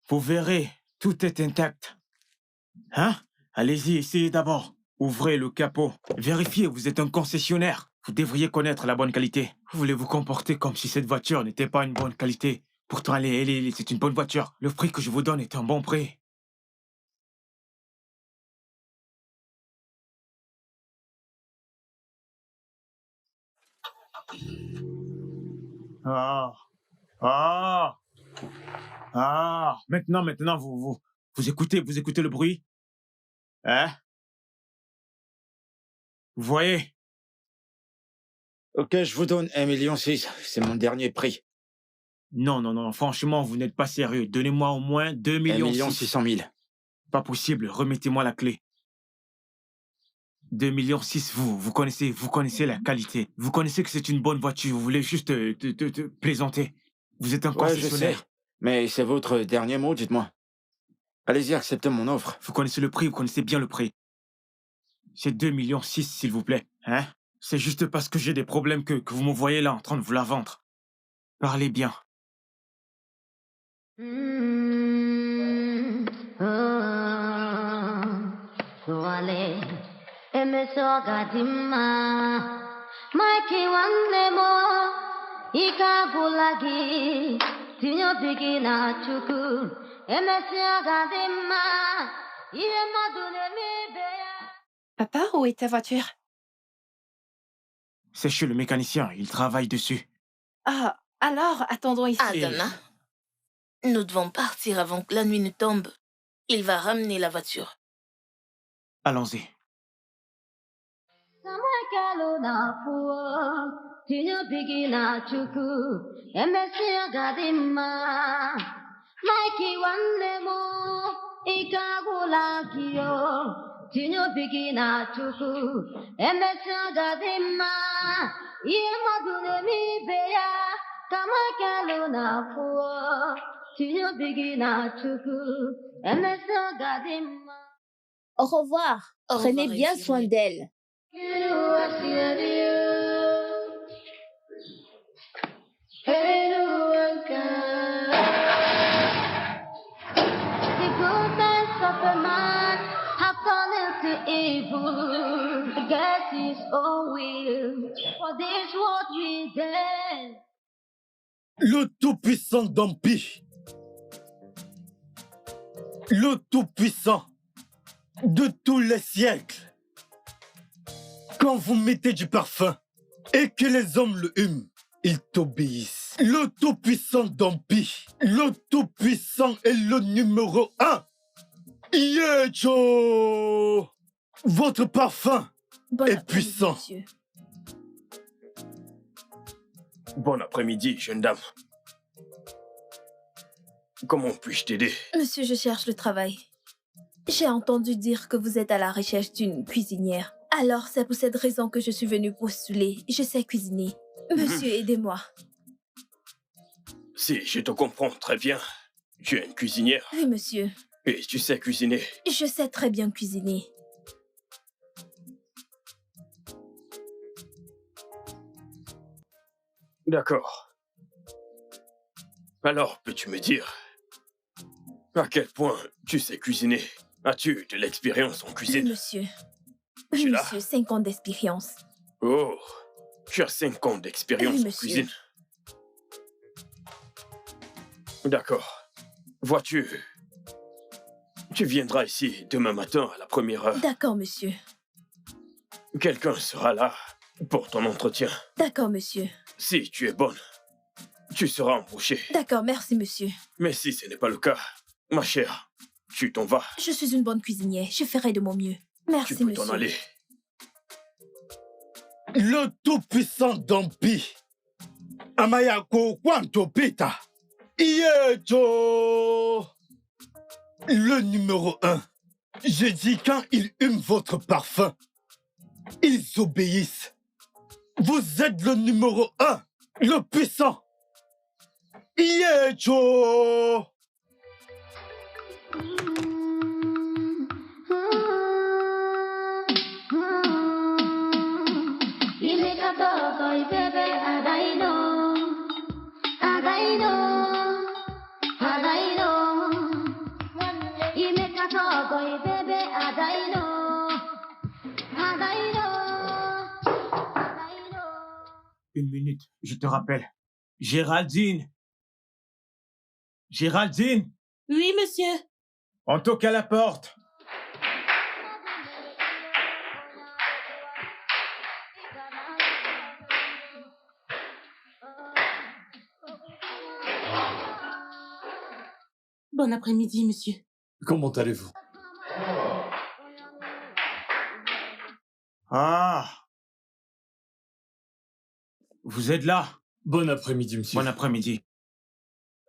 Vous verrez, tout est intact. Hein? Allez-y, essayez d'abord. Ouvrez le capot. Vérifiez, vous êtes un concessionnaire. Vous devriez connaître la bonne qualité. Vous voulez vous comporter comme si cette voiture n'était pas une bonne qualité. Pourtant, c'est une bonne voiture. Le prix que je vous donne est un bon prix. Maintenant, vous écoutez le bruit? Hein? Vous voyez? Ok, je vous donne 1,6 million, c'est mon dernier prix. Non, franchement, vous n'êtes pas sérieux. Donnez-moi au moins 2 millions. 1 600 000. Pas possible, remettez-moi la clé. 2 millions 6, vous connaissez la qualité. Vous connaissez que c'est une bonne voiture, vous voulez juste plaisanter. Vous êtes un concessionnaire. Je sais, mais c'est votre dernier mot, dites-moi. Allez-y, acceptez mon offre. Vous connaissez le prix, vous connaissez bien le prix. C'est 2 millions 6, s'il vous plaît. Hein? C'est juste parce que j'ai des problèmes que vous me voyez là en train de vous la vendre. Parlez bien. Papa, où est ta voiture? C'est chez le mécanicien, il travaille dessus. Ah, alors, attendons ici. Adana, nous devons partir avant que la nuit ne tombe. Il va ramener la voiture. Allons-y. Au revoir. Prenez bien soin d'elle. Le Tout-Puissant Dampi, le Tout-Puissant de tous les siècles. Quand vous mettez du parfum et que les hommes le hument, ils t'obéissent. Le Tout-Puissant Dampi, le Tout-Puissant est le numéro 1. Yecho! Votre parfum est puissant. Monsieur. Bon après-midi, jeune dame. Comment puis-je t'aider? Monsieur, je cherche le travail. J'ai entendu dire que vous êtes à la recherche d'une cuisinière. Alors, c'est pour cette raison que je suis venue postuler. Je sais cuisiner. Monsieur, aidez-moi. Si, je te comprends très bien. Tu es une cuisinière. Oui, monsieur. Et tu sais cuisiner. Je sais très bien cuisiner. D'accord. Alors, peux-tu me dire à quel point tu sais cuisiner? As-tu de l'expérience en Oui, cuisine? monsieur. Tu Oui, es là? monsieur, 5 ans d'expérience. Oh, tu as 5 ans d'expérience Oui, en monsieur. cuisine. D'accord. Vois-tu, tu viendras ici demain matin à la première heure. D'accord, monsieur. Quelqu'un sera là pour ton entretien. D'accord, monsieur. Si tu es bonne, tu seras embauchée. D'accord, merci, monsieur. Mais si ce n'est pas le cas, ma chère, tu t'en vas. Je suis une bonne cuisinière. Je ferai de mon mieux. Merci, Tu peux monsieur. t'en aller. Le tout-puissant Dompi. Amayako Kwanto Pita. Ieto. Le numéro 1. J'ai dit quand ils hument votre parfum, ils obéissent. Vous êtes le numéro 1, le puissant. Ieto. Une minute, je te rappelle. Géraldine! Géraldine! Oui, monsieur. On toque à la porte. Bon après-midi, monsieur. Comment allez-vous? Ah! Vous êtes là? Bon après-midi, monsieur. Bon après-midi.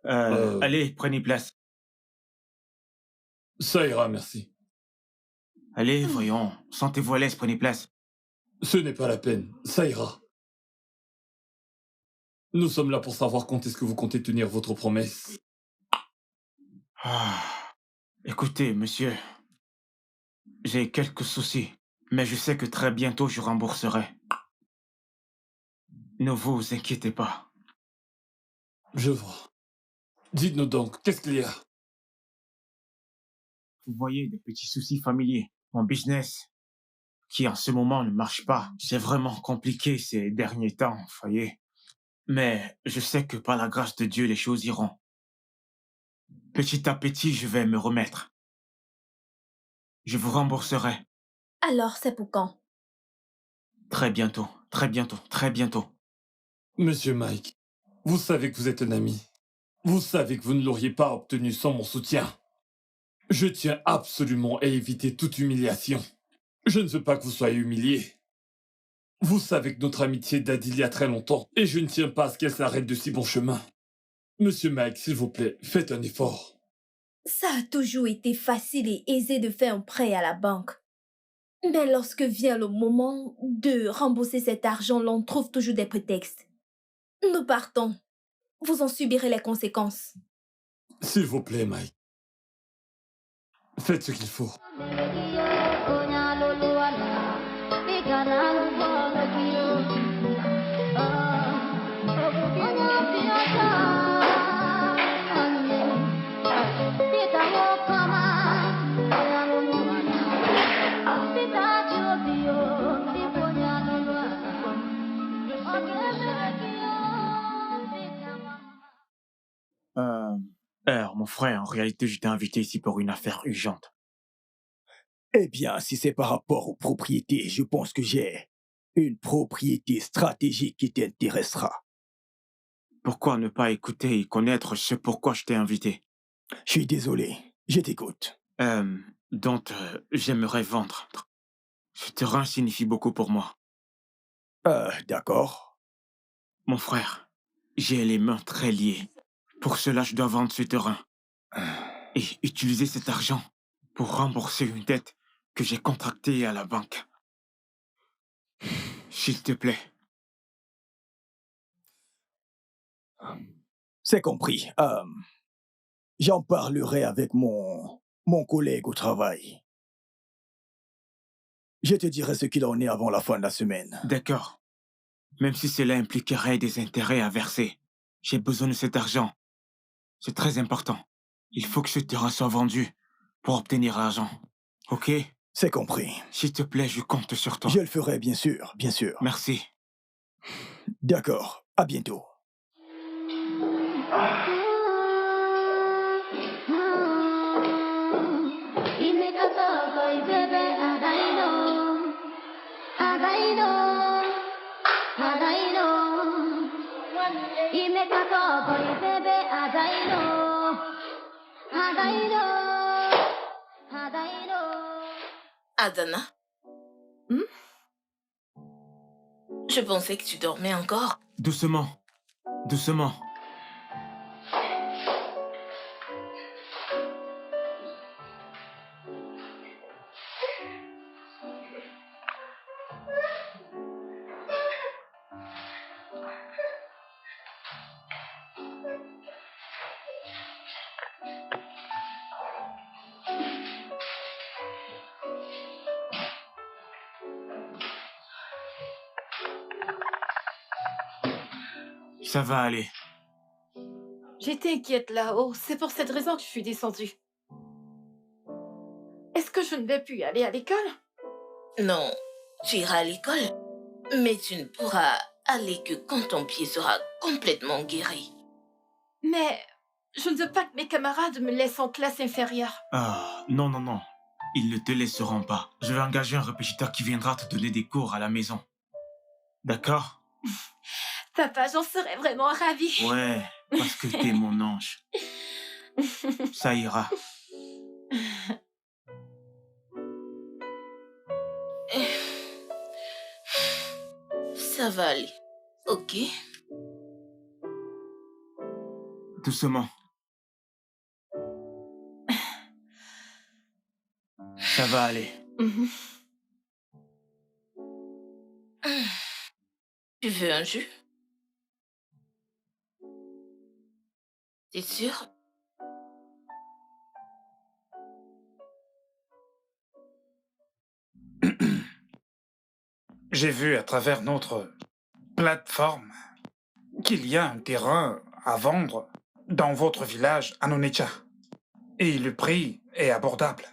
Allez, prenez place. Ça ira, merci. Allez, voyons. Sentez-vous à l'aise, prenez place. Ce n'est pas la peine. Ça ira. Nous sommes là pour savoir quand est-ce que vous comptez tenir votre promesse. Ah. Écoutez, monsieur. J'ai quelques soucis, mais je sais que très bientôt je rembourserai. Ne vous inquiétez pas. Je vois. Dites-nous donc, qu'est-ce qu'il y a? Vous voyez, des petits soucis familiers. Mon business, qui en ce moment ne marche pas. C'est vraiment compliqué ces derniers temps, vous voyez. Mais je sais que par la grâce de Dieu, les choses iront. Petit à petit, je vais me remettre. Je vous rembourserai. Alors, c'est pour quand? Très bientôt, très bientôt, très bientôt. Monsieur Mike, vous savez que vous êtes un ami. Vous savez que vous ne l'auriez pas obtenu sans mon soutien. Je tiens absolument à éviter toute humiliation. Je ne veux pas que vous soyez humilié. Vous savez que notre amitié date d'il y a très longtemps, et je ne tiens pas à ce qu'elle s'arrête de si bon chemin. Monsieur Mike, s'il vous plaît, faites un effort. Ça a toujours été facile et aisé de faire un prêt à la banque. Mais lorsque vient le moment de rembourser cet argent, l'on trouve toujours des prétextes. Nous partons. Vous en subirez les conséquences. S'il vous plaît, Mike. Faites ce qu'il faut. Mon frère, en réalité, je t'ai invité ici pour une affaire urgente. Eh bien, si c'est par rapport aux propriétés, je pense que j'ai une propriété stratégique qui t'intéressera. Pourquoi ne pas écouter et connaître ce pourquoi je t'ai invité? Je suis désolé, je t'écoute. J'aimerais vendre. Ce terrain signifie beaucoup pour moi. D'accord. Mon frère, j'ai les mains très liées. Pour cela, je dois vendre ce terrain. Et utiliser cet argent pour rembourser une dette que j'ai contractée à la banque. S'il te plaît. C'est compris. J'en parlerai avec mon collègue au travail. Je te dirai ce qu'il en est avant la fin de la semaine. D'accord. Même si cela impliquerait des intérêts à verser, j'ai besoin de cet argent. C'est très important. Il faut que ce terrain soit vendu pour obtenir l'argent. Ok? C'est compris. S'il te plaît, je compte sur toi. Je le ferai, bien sûr, bien sûr. Merci. D'accord, à bientôt. Adana? Je pensais que tu dormais encore. Doucement. Doucement. Ça va aller. J'étais inquiète là-haut. C'est pour cette raison que je suis descendue. Est-ce que je ne vais plus aller à l'école? Non, tu iras à l'école, mais tu ne pourras aller que quand ton pied sera complètement guéri. Mais je ne veux pas que mes camarades me laissent en classe inférieure. Ah, non, non, non. Ils ne te laisseront pas. Je vais engager un répétiteur qui viendra te donner des cours à la maison. D'accord? Papa, j'en serais vraiment ravie. Ouais, parce que t'es mon ange. Ça ira. Ça va aller, ok? Doucement. Ça va aller. Tu veux un jus? T'es sûr? J'ai vu à travers notre plateforme qu'il y a un terrain à vendre dans votre village à Nonecha. Et le prix est abordable.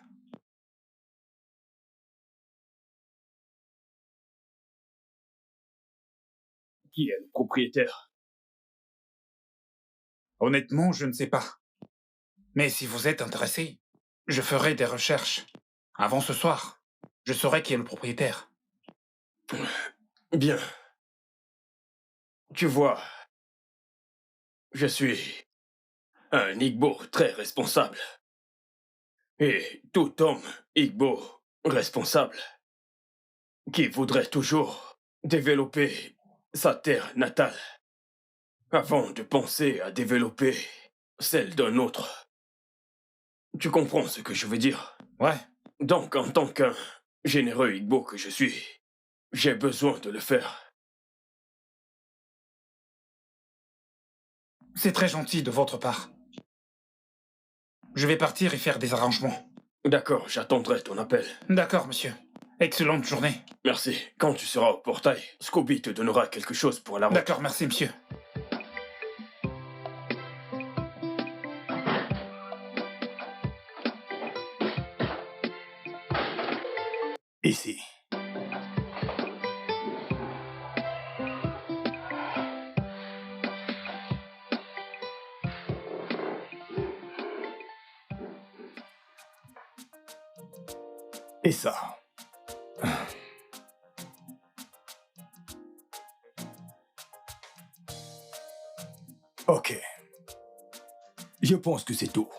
Qui est le propriétaire? Honnêtement, je ne sais pas. Mais si vous êtes intéressé, je ferai des recherches. Avant ce soir, je saurai qui est le propriétaire. Bien. Tu vois, je suis un Igbo très responsable. Et tout homme Igbo responsable qui voudrait toujours développer sa terre natale avant de penser à développer celle d'un autre. Tu comprends ce que je veux dire? Ouais. Donc, en tant qu'un généreux Igbo que je suis, j'ai besoin de le faire. C'est très gentil de votre part. Je vais partir et faire des arrangements. D'accord, j'attendrai ton appel. D'accord, monsieur. Excellente journée. Merci. Quand tu seras au portail, Scooby te donnera quelque chose pour la route. D'accord, merci, monsieur. Ici. Et ça. Ok. Je pense que c'est tout.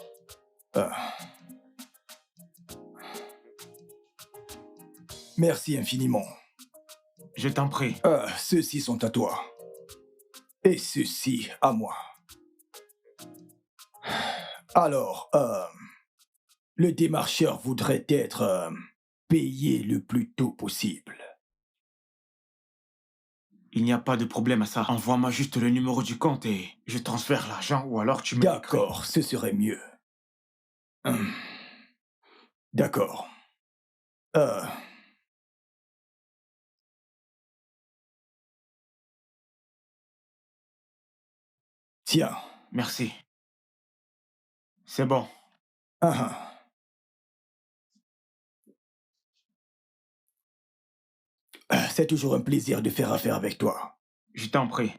Merci infiniment. Je t'en prie. Ceux-ci sont à toi. Et ceux-ci à moi. Alors, le démarcheur voudrait être payé le plus tôt possible. Il n'y a pas de problème à ça. Envoie-moi juste le numéro du compte et je transfère l'argent ou alors tu me... D'accord, ce serait mieux. D'accord. Tiens. Merci. C'est bon. C'est toujours un plaisir de faire affaire avec toi. Je t'en prie.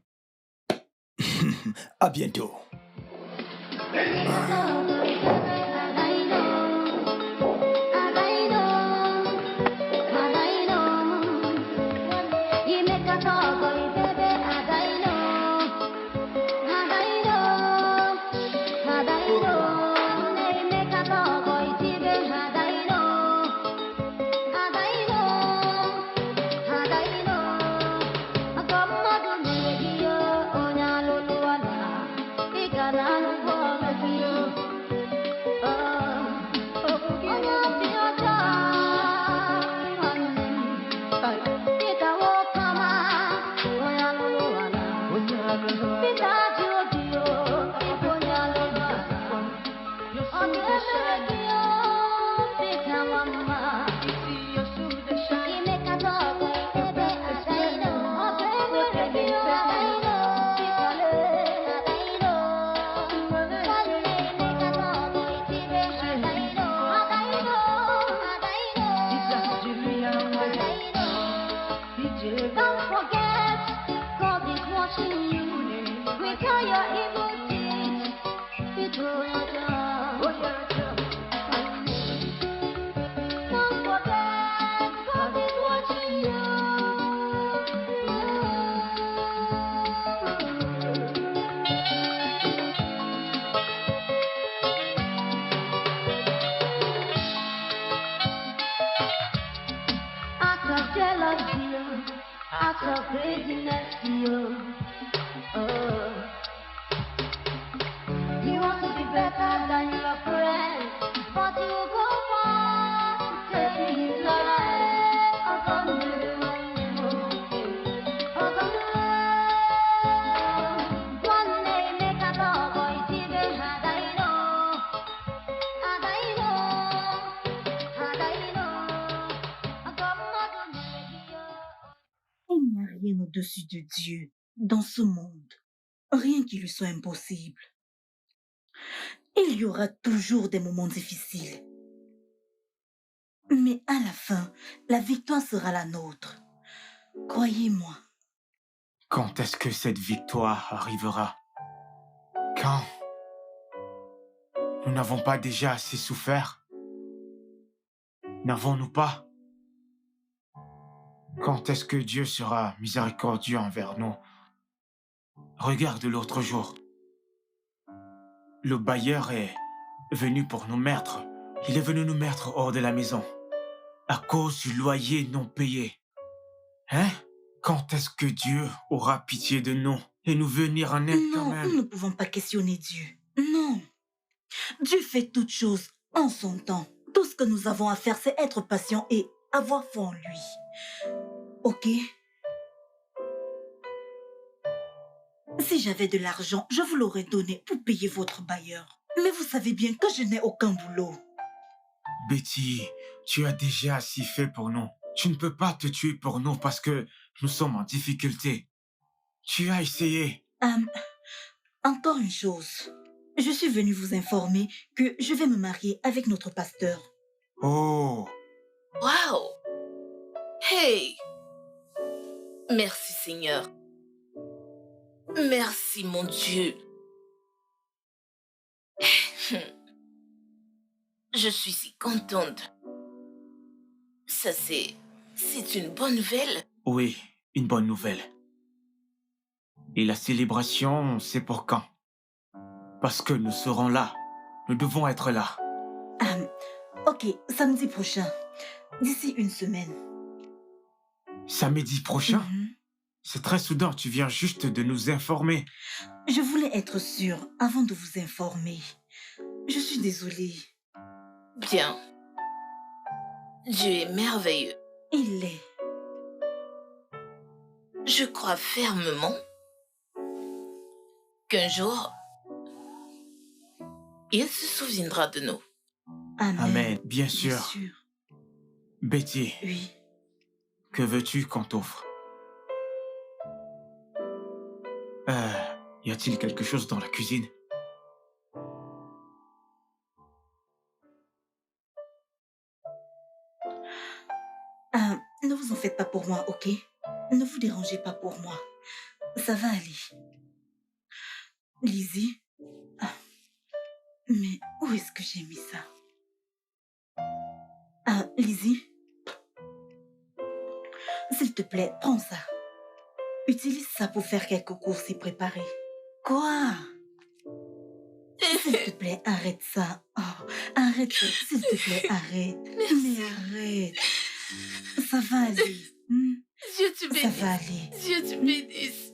À bientôt. Il n'y a rien au-dessus de Dieu dans ce monde. Rien qui lui soit impossible. Il y aura toujours des moments difficiles. Mais à la fin, la victoire sera la nôtre. Croyez-moi. Quand est-ce que cette victoire arrivera? Quand? Nous n'avons pas déjà assez souffert? N'avons-nous pas? Quand est-ce que Dieu sera miséricordieux envers nous? Regarde l'autre jour. Le bailleur est venu pour nous mettre. Il est venu nous mettre hors de la maison à cause du loyer non payé. Hein? Quand est-ce que Dieu aura pitié de nous et nous venir en aide quand Non, même? nous ne pouvons pas questionner Dieu. Non. Dieu fait toutes choses en son temps. Tout ce que nous avons à faire, c'est être patient et avoir foi en lui. Ok? Si j'avais de l'argent, je vous l'aurais donné pour payer votre bailleur. Mais vous savez bien que je n'ai aucun boulot. Betty, tu as déjà assez fait pour nous. Tu ne peux pas te tuer pour nous parce que nous sommes en difficulté. Tu as essayé. Encore une chose. Je suis venue vous informer que je vais me marier avec notre pasteur. Oh! Wow! Hey! Merci Seigneur. Merci mon Dieu. Je suis si contente. Ça c'est une bonne nouvelle. Oui, une bonne nouvelle. Et la célébration, c'est pour quand? Parce que nous serons là. Nous devons être là. Ok, samedi prochain. D'ici une semaine. Samedi prochain? C'est très soudain, tu viens juste de nous informer. Je voulais être sûre avant de vous informer. Je suis désolée. Bien. Dieu est merveilleux. Il l'est. Je crois fermement qu'un jour, il se souviendra de nous. Amen, bien sûr. Bien sûr. Betty. Oui. Que veux-tu qu'on t'offre? Y a-t-il quelque chose dans la cuisine? Ne vous en faites pas pour moi, ok? Ne vous dérangez pas pour moi. Ça va aller. Lizzie? Mais où est-ce que j'ai mis ça? Lizzie? S'il te plaît, prends ça. Utilise ça pour faire quelques courses et préparer. Quoi? S'il te plaît, arrête ça. Oh, arrête ça, s'il te plaît, arrête. Mais arrête. Ça va aller. Dieu te bénisse. Ça va aller. Dieu te bénisse.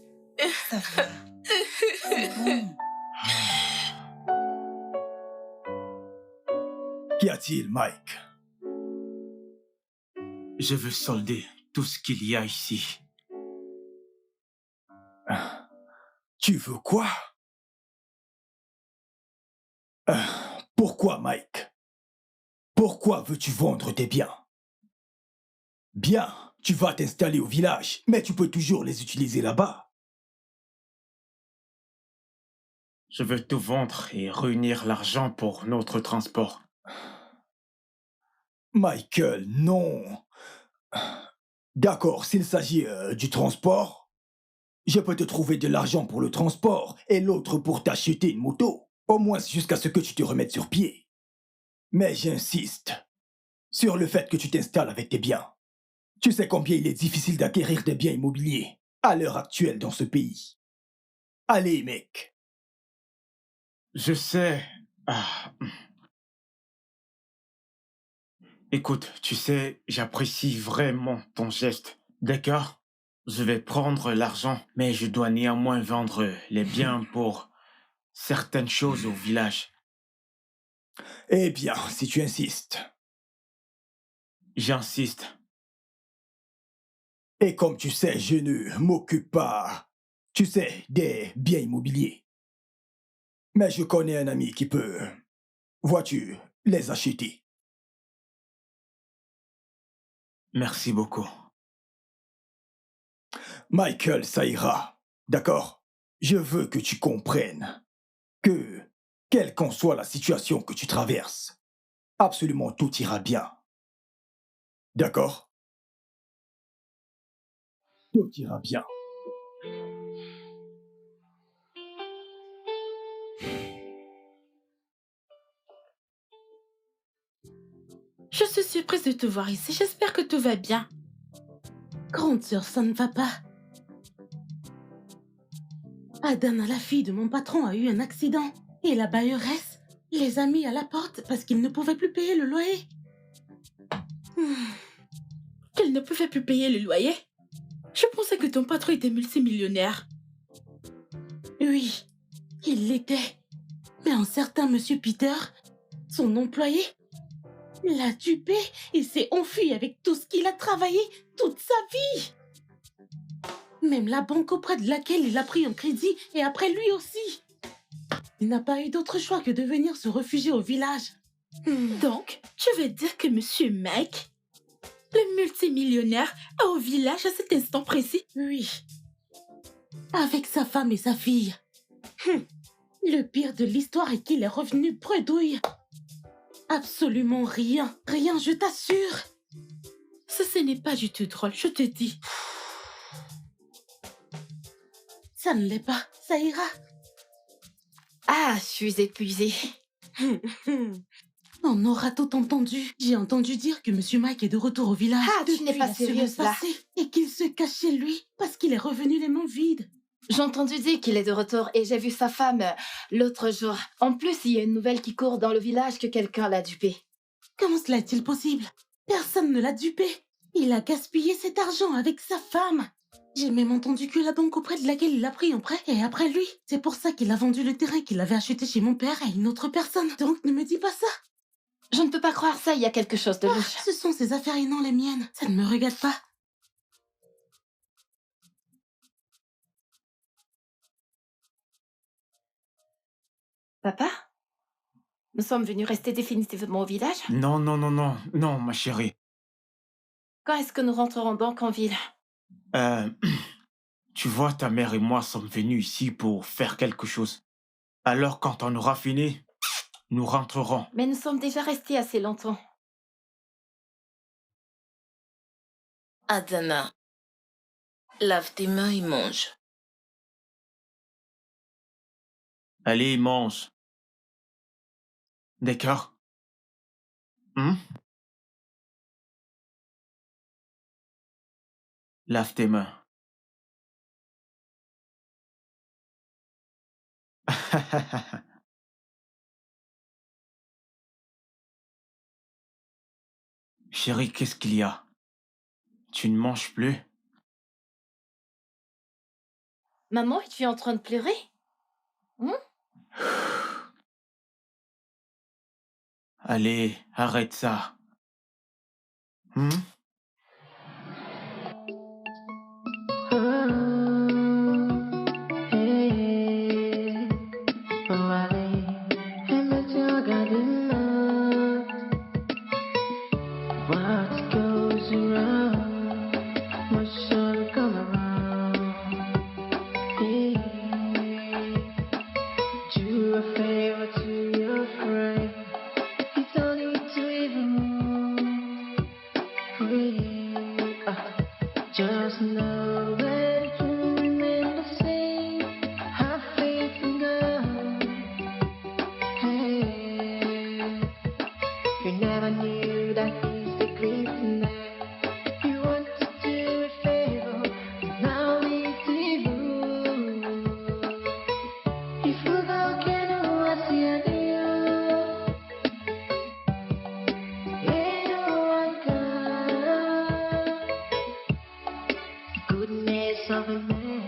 Ça va. C'est bon. Qu'y a-t-il, Mike? Je veux solder tout ce qu'il y a ici. Tu veux quoi? Pourquoi, Mike? Pourquoi veux-tu vendre tes biens? Bien, tu vas t'installer au village, mais tu peux toujours les utiliser là-bas. Je veux tout vendre et réunir l'argent pour notre transport. Michael, non. D'accord, s'il s'agit du transport, je peux te trouver de l'argent pour le transport et l'autre pour t'acheter une moto. Au moins jusqu'à ce que tu te remettes sur pied. Mais j'insiste sur le fait que tu t'installes avec tes biens. Tu sais combien il est difficile d'acquérir des biens immobiliers à l'heure actuelle dans ce pays. Allez, mec. Je sais. Écoute, tu sais, j'apprécie vraiment ton geste. D'accord? Je vais prendre l'argent, mais je dois néanmoins vendre les biens pour certaines choses au village. Eh bien, si tu insistes. J'insiste. Et comme tu sais, je ne m'occupe pas, tu sais, des biens immobiliers. Mais je connais un ami qui peut, vois-tu, les acheter. Merci beaucoup. Michael, ça ira, d'accord? Je veux que tu comprennes que, quelle qu'en soit la situation que tu traverses, absolument tout ira bien. D'accord? Tout ira bien. Je suis surprise de te voir ici. J'espère que tout va bien. Grande sœur, ça ne va pas. Adana, la fille de mon patron, a eu un accident. Et la bailleresse les a mis à la porte parce qu'ils ne pouvaient plus payer le loyer. Qu'ils ne pouvaient plus payer le loyer? Je pensais que ton patron était multimillionnaire. Oui, il l'était. Mais un certain monsieur Peter, son employé, l'a dupé et s'est enfui avec tout ce qu'il a travaillé toute sa vie. Même la banque auprès de laquelle il a pris un crédit et après lui aussi. Il n'a pas eu d'autre choix que de venir se réfugier au village. Donc, tu veux dire que monsieur Mike, le multimillionnaire, est au village à cet instant précis? Oui. Avec sa femme et sa fille. Le pire de l'histoire est qu'il est revenu bredouille. Absolument rien. Rien, je t'assure. Ce n'est pas du tout drôle, je te dis. Ça ne l'est pas. Ça ira. Ah, je suis épuisée. On aura tout entendu. J'ai entendu dire que Monsieur Mike est de retour au village. Ah, tu n'es pas sérieuse là. Et qu'il se cache chez lui parce qu'il est revenu les mains vides. J'ai entendu dire qu'il est de retour et j'ai vu sa femme l'autre jour. En plus, il y a une nouvelle qui court dans le village que quelqu'un l'a dupé. Comment cela est-il possible? Personne ne l'a dupé. Il a gaspillé cet argent avec sa femme. J'ai même entendu que la banque auprès de laquelle il a pris un prêt est après lui. C'est pour ça qu'il a vendu le terrain qu'il avait acheté chez mon père à une autre personne. Donc ne me dis pas ça. Je ne peux pas croire ça, il y a quelque chose de louche. Ce sont ses affaires et non les miennes. Ça ne me regarde pas. Papa? Nous sommes venus rester définitivement au village? Non, ma chérie. Quand est-ce que nous rentrerons donc en ville? Tu vois, ta mère et moi sommes venus ici pour faire quelque chose. Alors quand on aura fini, nous rentrerons. Mais nous sommes déjà restés assez longtemps. Adana, lave tes mains et mange. Allez, mange. D'accord? Lave tes mains. Chérie, qu'est-ce qu'il y a? Tu ne manges plus? Maman, tu es en train de pleurer? Allez, arrête ça. What goes around must surely come around. Hey, do a favor to your friend. You don't need to even pray. Just know that it will remain the same. Have faith in God. Hey, you never knew that He's the great tonight. You want to do a favor, but now it's evil. If you go, can you watch the idea? Goodness of a man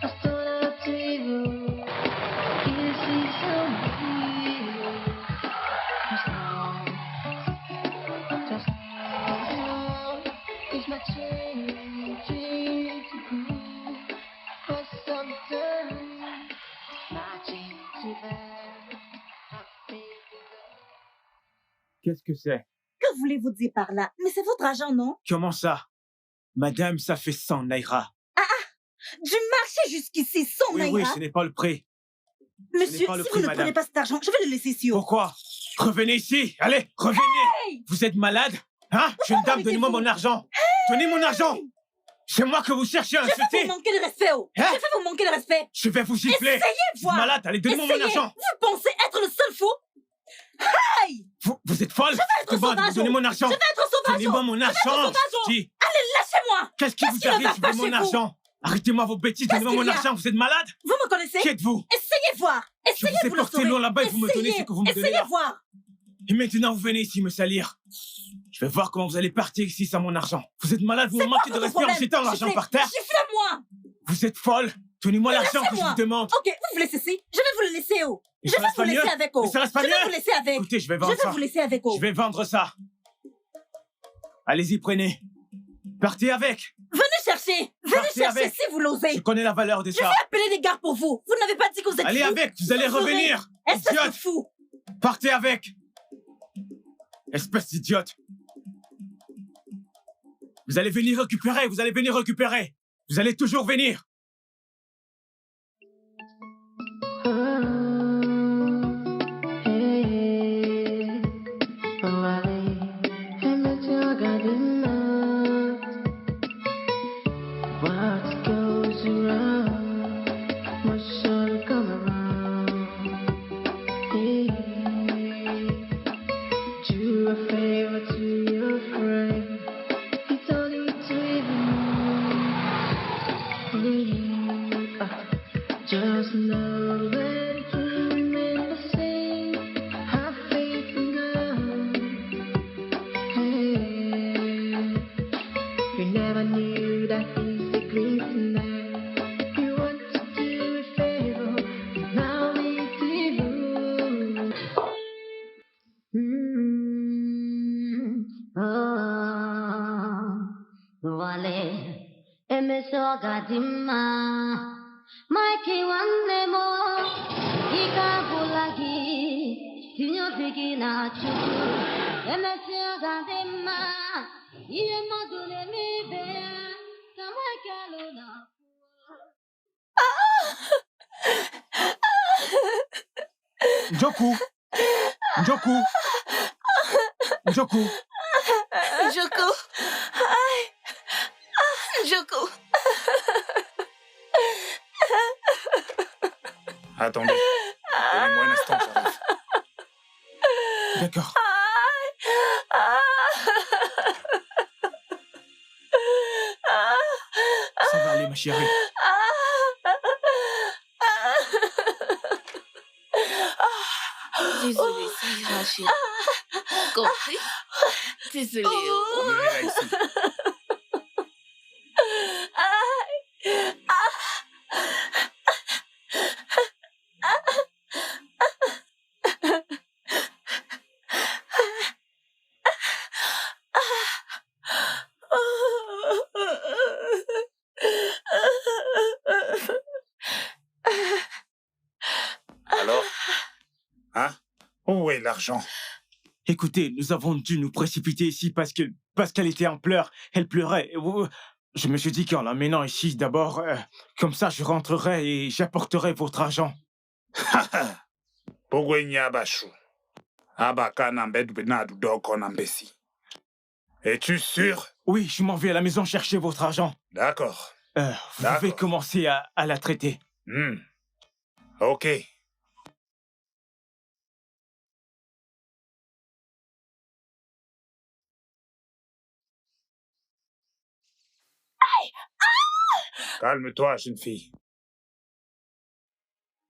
has turned out to evil. This is so real. Just now, it's not changing to good for some time. Matching to that. Qu'est-ce que c'est? Que voulez-vous dire par là? Mais c'est votre argent, non? Comment ça? Madame, ça fait 100 naira. Du marché jusqu'ici, 100 Oui, naira. oui, ce n'est pas le prix. Monsieur, pas le si prix, vous ne madame. prenez pas cet argent, je vais le laisser ici. Pourquoi? Revenez ici. Allez, revenez. Hey! Vous êtes malade? Hein? Jeune dame, donnez-moi mon argent. Donnez mon argent. C'est moi que vous cherchez à Je vais insulter. vous manquer de respect, oh. Hein? Je vais vous manquer de respect. Je vais vous gifler. Essayez de Vous êtes voir. malade. Allez, donnez-moi mon Essayez. argent. Vous pensez être le seul fou? Hey! Vous êtes folle? Je vais être sauvage. Donnez mon argent. Je vais être sauvage. Donnez-moi mon Je vais être argent. sauvage. je dis. Allez, lâchez-moi. Qu'est-ce qui Qu'est-ce vous qui ne arrive? va Je pas veux mon chez vous? argent. Arrêtez-moi vos bêtises. Qu'est-ce Donnez-moi mon qu'il y a? argent. Vous êtes malade? Vous me connaissez? Qui êtes-vous? Essayez voir. Je Essayez vous ai vous le porté sauver. loin là-bas et vous me donnez ce que vous me donnez Essayez là. voir. Et maintenant, vous venez ici me salir. Je vais voir comment vous allez partir ici sans mon argent. Vous êtes malade, vous me manquez de respect en jetant l'argent par terre. Giflez-moi. Vous êtes folle. Donnez-moi l'argent que je vous demande. Ok, vous laissez ici. Je vais vous le laisser, oh. Et Je ça vais reste vous pas laisser mieux? avec, oh. Et ça reste pas Je vais mieux? vous laisser avec. Écoutez, je vais Je vendre vais ça. vous laisser avec, oh. Je vais vendre ça. Allez-y, prenez. Partez avec. Venez chercher. Venez Partez chercher avec. si vous l'osez. Je connais la valeur de Je ça. vais appeler des gardes pour vous. Vous n'avez pas dit que vous êtes Allez fou. avec, vous allez saurez. revenir. Espèce de Idiote. fou. Partez avec. Espèce d'idiote. Vous allez venir récupérer, vous allez venir récupérer. Vous allez toujours venir. What goes around must surely come around. Hey, do a favor to your friend. You don't need to even pray. Just know that it will remain the same. Have faith in God. Hey, you never knew that He's the great tonight. You want to do a favor, but now it's evil. Wale emesoga dimma maiki wanne mo ikabulagi tinyo bigina chuku emesoga dimma iye module mi be kama kaluna Njoku. Njoku. Njoku. Joko. Joko. Attendez. Donnez-moi un instant, j'arrive. D'accord. Ça va aller, ma chérie. Désolée, ça ira, chérie. Compris? Désolée. Oh. Venez là ici. Alors? Hein? Où est l'argent? Écoutez, nous avons dû nous précipiter ici parce qu'elle était en pleurs. Elle pleurait. Je me suis dit qu'en l'amenant ici, d'abord, comme ça, je rentrerai et j'apporterai votre argent. Es-tu sûr? Oui, je m'en vais à la maison chercher votre argent. D'accord. Vous pouvez commencer à la traiter. Ok. Calme-toi, jeune fille.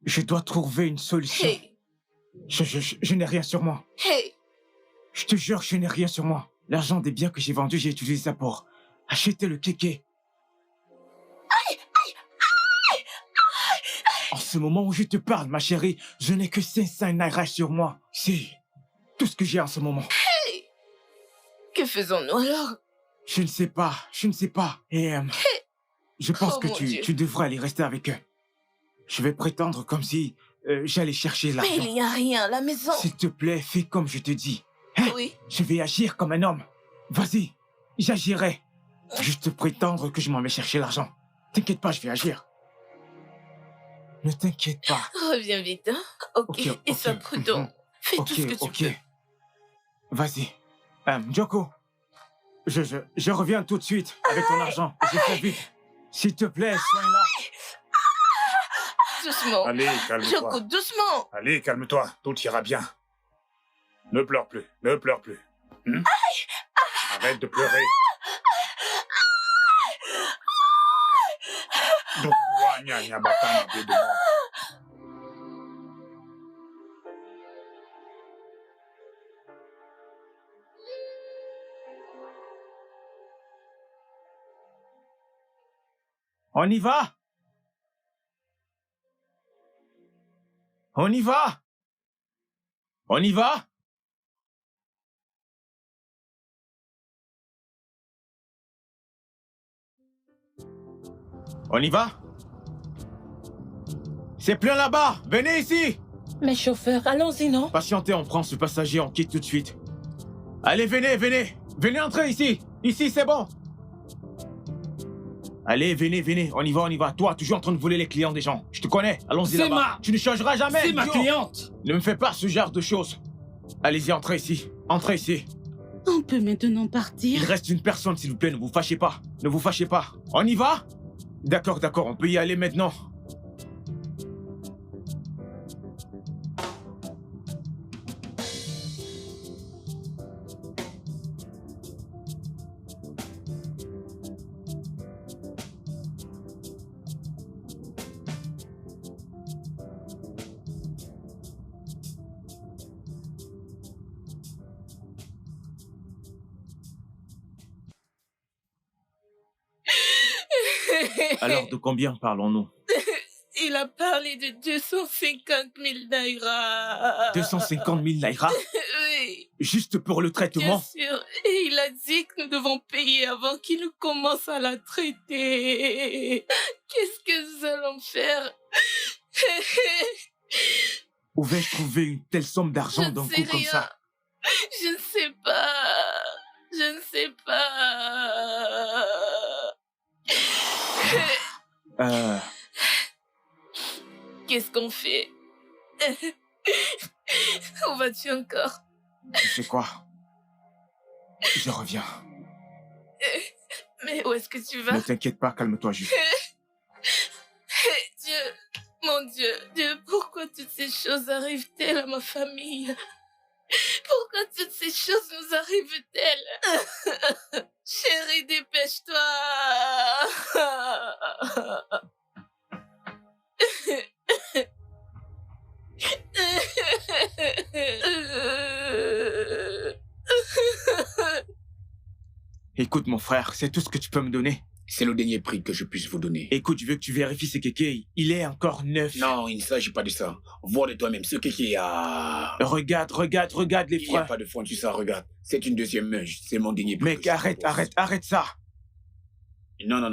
Je dois trouver une solution. Hey. Je n'ai rien sur moi. Hey. Je te jure, je n'ai rien sur moi. L'argent des biens que j'ai vendus, j'ai utilisé ça pour acheter le kéké. En ce moment où je te parle, ma chérie, je n'ai que 500 naira sur moi. C'est tout ce que j'ai en ce moment. Hey. Que faisons-nous alors? Je ne sais pas. Et je pense que tu devrais aller rester avec eux. Je vais prétendre comme si j'allais chercher l'argent. Mais il n'y a rien à la maison. S'il te plaît, fais comme je te dis. Hein? Oui. Je vais agir comme un homme. Vas-y, j'agirai. Juste prétendre que je m'en vais chercher l'argent. T'inquiète pas, je vais agir. Ne t'inquiète pas. Reviens vite, hein? Ok, et sois prudent. Fais tout ce que tu peux. Vas-y. Joko, je reviens tout de suite avec ton argent. Je fais vite. S'il te plaît, sois là. Doucement. Allez, calme-toi. Joko, doucement. Allez, calme-toi. Tout ira bien. Ne pleure plus. Ne pleure plus. Arrête de pleurer. On y va? On y va? On y va? On y va? C'est plein là-bas! Venez ici! Mais chauffeur, allons-y, non? Patientez, on prend ce passager, on quitte tout de suite. Allez, venez, venez! Venez entrer ici! Ici, c'est bon! Allez, venez, venez, on y va, on y va. Toi, toujours en train de voler les clients des gens. Je te connais, allons-y là-bas. Tu ne changeras jamais! C'est ma cliente! Ne me fais pas ce genre de choses. Allez-y, entrez ici. Entrez ici. On peut maintenant partir. Il reste une personne, s'il vous plaît, ne vous fâchez pas. Ne vous fâchez pas. On y va? D'accord, d'accord, on peut y aller maintenant. Alors, de combien parlons-nous? Il a parlé de 250 000 naira. 250 000 naira? Oui. Juste pour le traitement? Bien sûr. Et il a dit que nous devons payer avant qu'il commence à la traiter. Qu'est-ce que nous allons faire? Où vais-je trouver une telle somme d'argent d'un coup comme ça? Je ne sais pas. Je ne sais pas. Euh... Qu'est-ce qu'on fait? Où vas-tu encore? Tu sais quoi? Je reviens. Mais où est-ce que tu vas? Ne t'inquiète pas, calme-toi juste. Dieu, mon Dieu, Dieu, pourquoi toutes ces choses arrivent-elles à ma famille? Pourquoi toutes ces choses nous arrivent-elles? Chérie, dépêche-toi. Écoute, mon frère, c'est tout ce que tu peux me donner. C'est le dernier prix que je puisse vous donner. Écoute, je veux que tu vérifies ce kéké. Il est encore neuf. Non, il ne s'agit pas de ça. Vois de toi-même ce kéké a... Regarde les Il n'y freins. a pas de fond, tu sais, regarde. C'est une deuxième main, c'est mon dernier prix. Mec, arrête ça. Non.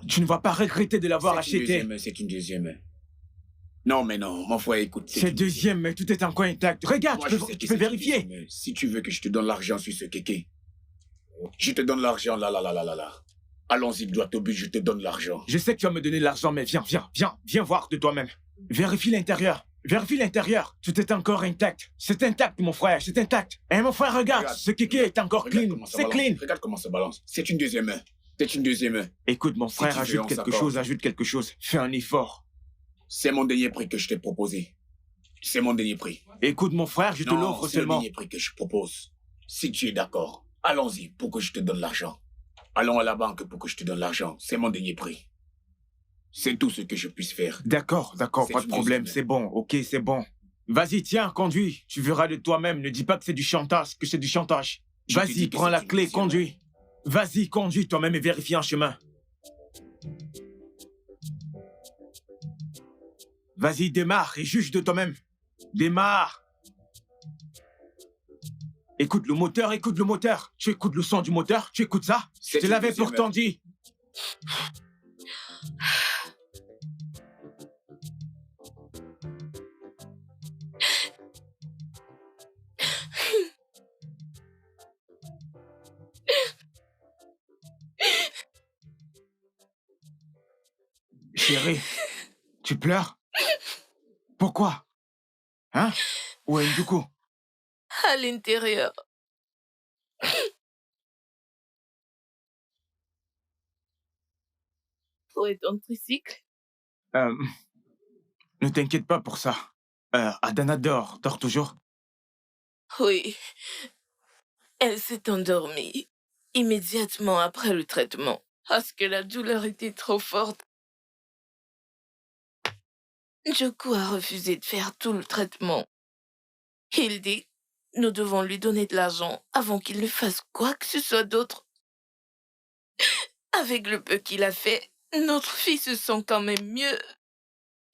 Tu ne vas pas regretter de l'avoir acheté. C'est une deuxième main. Non, mais non, mon frère, écoute. C'est deuxième, mais tout est encore intact. Regarde, Moi, tu peux vérifier. Si tu veux que je te donne l'argent sur ce kéké, je te donne l'argent, là. Allons-y, droit au but, je te donne l'argent. Je sais que tu vas me donner de l'argent, mais viens voir de toi-même. Vérifie l'intérieur. Tout est encore intact. C'est intact, mon frère, c'est intact. Et mon frère, regarde, ce kéké est encore clean. C'est clean. Regarde comment ça balance. C'est une deuxième main. Écoute, mon frère, tu veux, ajoute on quelque chose. Fais un effort. C'est mon dernier prix que je t'ai proposé. C'est mon dernier prix. Écoute, mon frère, je te l'offre c'est le seulement. dernier prix que je propose. Si tu es d'accord, allons-y pour que je te donne l'argent. Allons à la banque pour que je te donne l'argent. C'est mon dernier prix. C'est tout ce que je puisse faire. D'accord, pas de problème. C'est bon, ok, c'est bon. Vas-y, tiens, conduis. Tu verras de toi-même. Ne dis pas que c'est du chantage, Vas-y, prends la clé, conduis. Vas-y, conduis toi-même et vérifie en chemin. Vas-y, démarre et juge de toi-même. Démarre. Écoute le moteur. Tu écoutes le son du moteur, tu écoutes ça? Je te l'avais pourtant dit. Chérie, tu pleures? Pourquoi? Hein? Où est Nduku? À l'intérieur. Où est ton tricycle? Ne t'inquiète pas pour ça. Adana dort toujours? Oui. Elle s'est endormie immédiatement après le traitement parce que la douleur était trop forte. Joku a refusé de faire tout le traitement. Il dit, nous devons lui donner de l'argent avant qu'il ne fasse quoi que ce soit d'autre. Avec le peu qu'il a fait, notre fille se sent quand même mieux.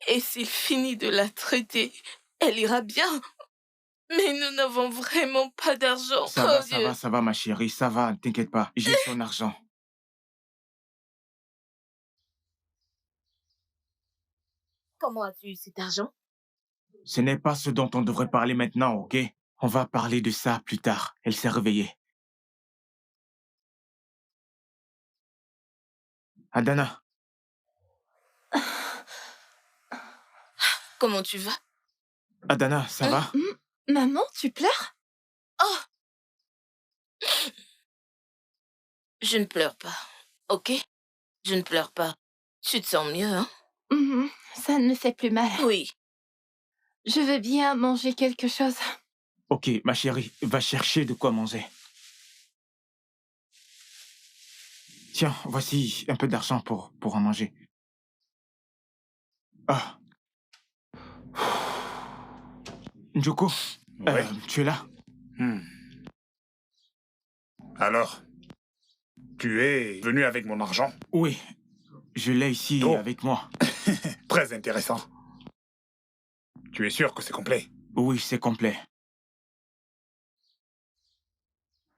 Et s'il finit de la traiter, elle ira bien. Mais nous n'avons vraiment pas d'argent. Ça va, ma chérie, ça va, ne t'inquiète pas. J'ai son argent. Comment as-tu eu cet argent? Ce n'est pas ce dont on devrait parler maintenant, ok? On va parler de ça plus tard. Elle s'est réveillée. Adana. Comment tu vas? Adana, ça va? Maman, tu pleures? Oh! Je ne pleure pas, ok? Je ne pleure pas. Tu te sens mieux, hein? Ça ne me fait plus mal. Oui. Je veux bien manger quelque chose. Ok, ma chérie, va chercher de quoi manger. Tiens, voici un peu d'argent pour en manger. Ah. Njuko, tu es là? Alors, tu es venu avec mon argent? Oui, je l'ai ici avec moi. Très intéressant. Tu es sûr que c'est complet? Oui, c'est complet.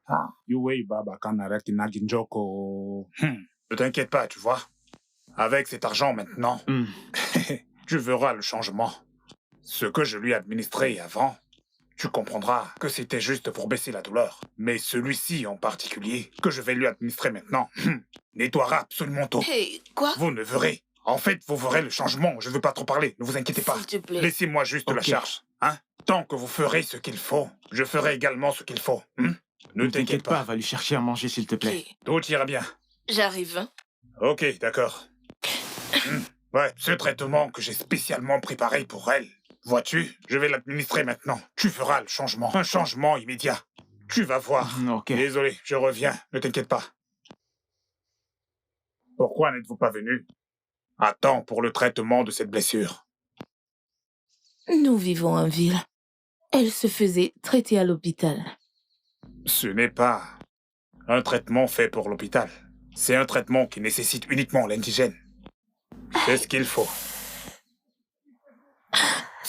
Ne t'inquiète pas, tu vois. Avec cet argent maintenant, tu verras le changement. Ce que je lui ai administré avant, tu comprendras que c'était juste pour baisser la douleur. Mais celui-ci en particulier, que je vais lui administrer maintenant, nettoiera absolument tout. Hey, quoi? Vous ne verrez En fait, vous verrez le changement. Je ne veux pas trop parler. Ne vous inquiétez pas. S'il te plaît. Laissez-moi juste la charge. Hein? Tant que vous ferez ce qu'il faut, je ferai également ce qu'il faut. Ne t'inquiète pas. Va lui chercher à manger, s'il te plaît. Tout ira bien. J'arrive. Hein? Ok, d'accord. Ouais, ce traitement que j'ai spécialement préparé pour elle. Vois-tu, je vais l'administrer maintenant. Tu feras le changement. Un changement immédiat. Tu vas voir. Désolé, je reviens. Ne t'inquiète pas. Pourquoi n'êtes-vous pas venu à temps pour le traitement de cette blessure? Nous vivons en ville. Elle se faisait traiter à l'hôpital. Ce n'est pas un traitement fait pour l'hôpital. C'est un traitement qui nécessite uniquement l'indigène. C'est ce qu'il faut.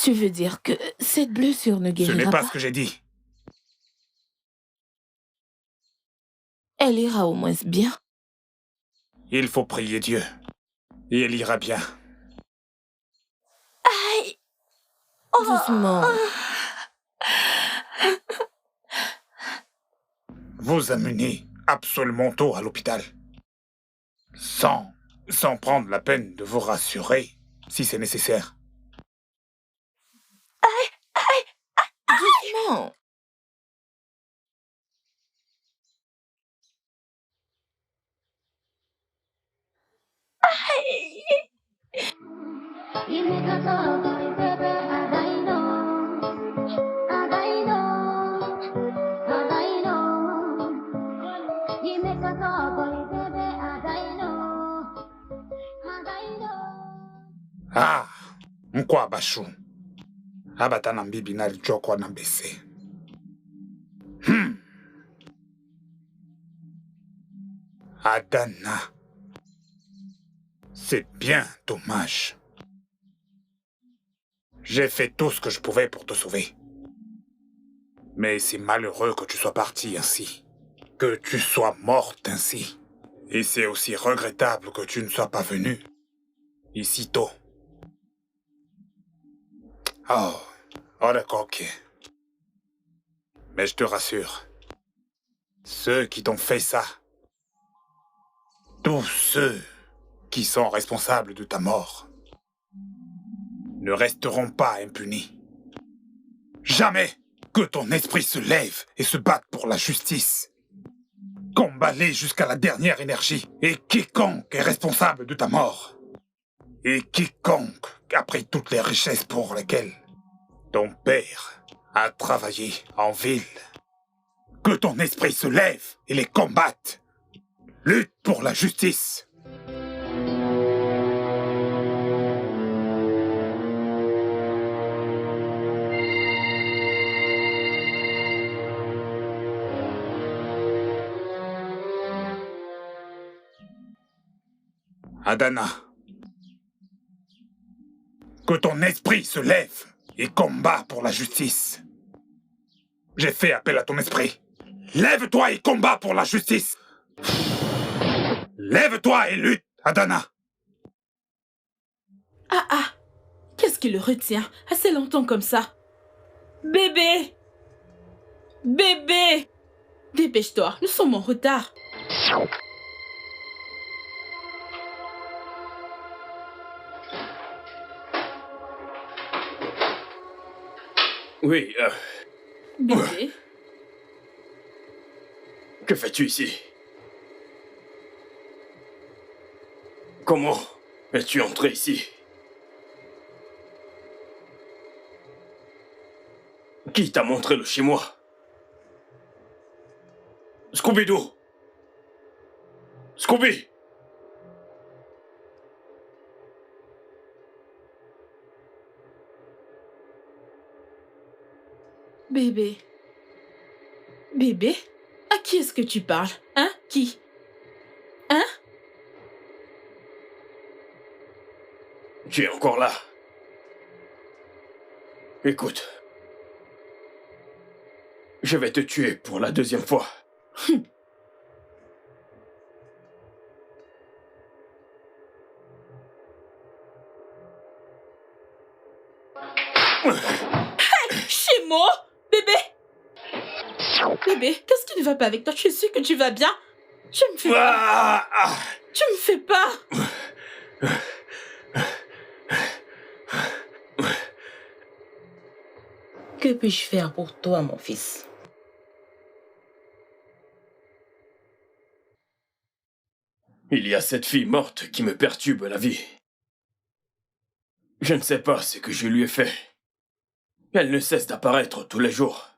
Tu veux dire que cette blessure ne Ce guérira n'est pas? pas ce que j'ai dit. Elle ira au moins bien. Il faut prier Dieu. Et elle ira bien. Aïe! Doucement. Vous amenez absolument tout à l'hôpital. Sans prendre la peine de vous rassurer, si c'est nécessaire. Doucement. Ah, Nkwa Bashu. Abata na mbibi na lijoko na mbese. Adana. C'est bien dommage. J'ai fait tout ce que je pouvais pour te sauver. Mais c'est malheureux que tu sois partie ainsi. Que tu sois morte ainsi. Et c'est aussi regrettable que tu ne sois pas venue ici tôt. Oh d'accord, ok. Mais je te rassure, ceux qui t'ont fait ça, tous ceux qui sont responsables de ta mort, ne resteront pas impunis. Jamais que ton esprit se lève et se batte pour la justice. Combat-les jusqu'à la dernière énergie. Et quiconque est responsable de ta mort, et quiconque a pris toutes les richesses pour lesquelles ton père a travaillé en ville, que ton esprit se lève et les combatte. Lutte pour la justice. Adana, que ton esprit se lève et combat pour la justice. J'ai fait appel à ton esprit. Lève-toi et combat pour la justice. Lève-toi et lutte, Adana. Qu'est-ce qui le retient assez longtemps comme ça? Bébé! Bébé! Dépêche-toi, nous sommes en retard. Oui, Bébé? Que fais-tu ici? Comment es-tu entré ici? Qui t'a montré le chez-moi? Scooby-Doo! Scooby! Bébé? Bébé? À qui est-ce que tu parles? Hein? Qui? Hein? Tu es encore là. Écoute. Je vais te tuer pour la deuxième fois. Chez moi? Bébé? Bébé, qu'est-ce qui ne va pas avec toi? Tu es sûr que tu vas bien? Tu me fais pas. Tu me fais pas. Que puis-je faire pour toi, mon fils? Il y a cette fille morte qui me perturbe la vie. Je ne sais pas ce que je lui ai fait. Elle ne cesse d'apparaître tous les jours.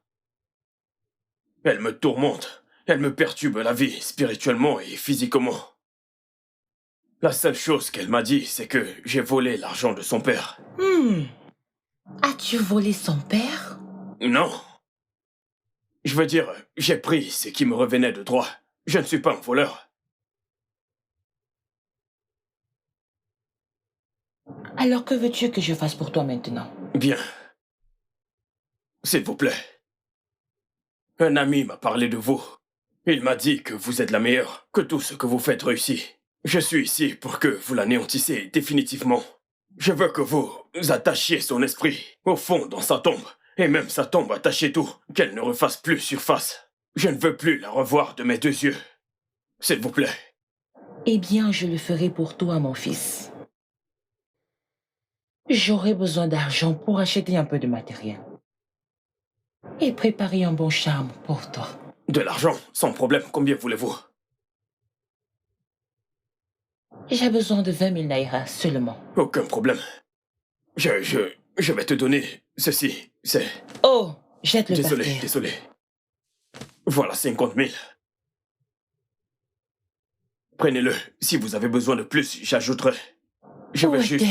Elle me tourmente, elle me perturbe la vie, spirituellement et physiquement. La seule chose qu'elle m'a dit, c'est que j'ai volé l'argent de son père. As-tu volé son père? Non. Je veux dire, j'ai pris ce qui me revenait de droit. Je ne suis pas un voleur. Alors que veux-tu que je fasse pour toi maintenant? Bien. S'il vous plaît. Un ami m'a parlé de vous. Il m'a dit que vous êtes la meilleure, que tout ce que vous faites réussit. Je suis ici pour que vous l'anéantissiez définitivement. Je veux que vous attachiez son esprit au fond dans sa tombe. Et même sa tombe attachez tout, qu'elle ne refasse plus surface. Je ne veux plus la revoir de mes deux yeux. S'il vous plaît. Eh bien, je le ferai pour toi, mon fils. J'aurai besoin d'argent pour acheter un peu de matériel. Et préparer un bon charme pour toi. De l'argent, sans problème. Combien voulez-vous? J'ai besoin de 20 000 naira seulement. Aucun problème. Je vais te donner ceci. C'est... Oh, jette-le par terre. Désolé. Voilà 50 000. Prenez-le. Si vous avez besoin de plus, j'ajouterai. Je vais juste...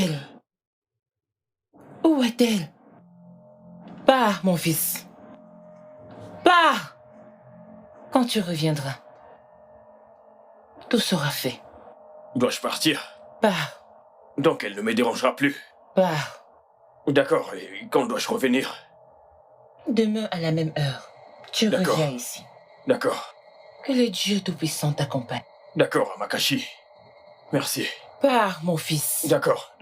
Où est-elle? Pars, mon fils. Pars! Quand tu reviendras, tout sera fait. Dois-je partir? Pars. Donc elle ne me dérangera plus. Pars. D'accord, et quand dois-je revenir? Demain à la même heure, tu reviens ici. D'accord. Que le Dieu Tout-Puissant t'accompagne. D'accord, Amakashi. Merci. Pars, mon fils. D'accord.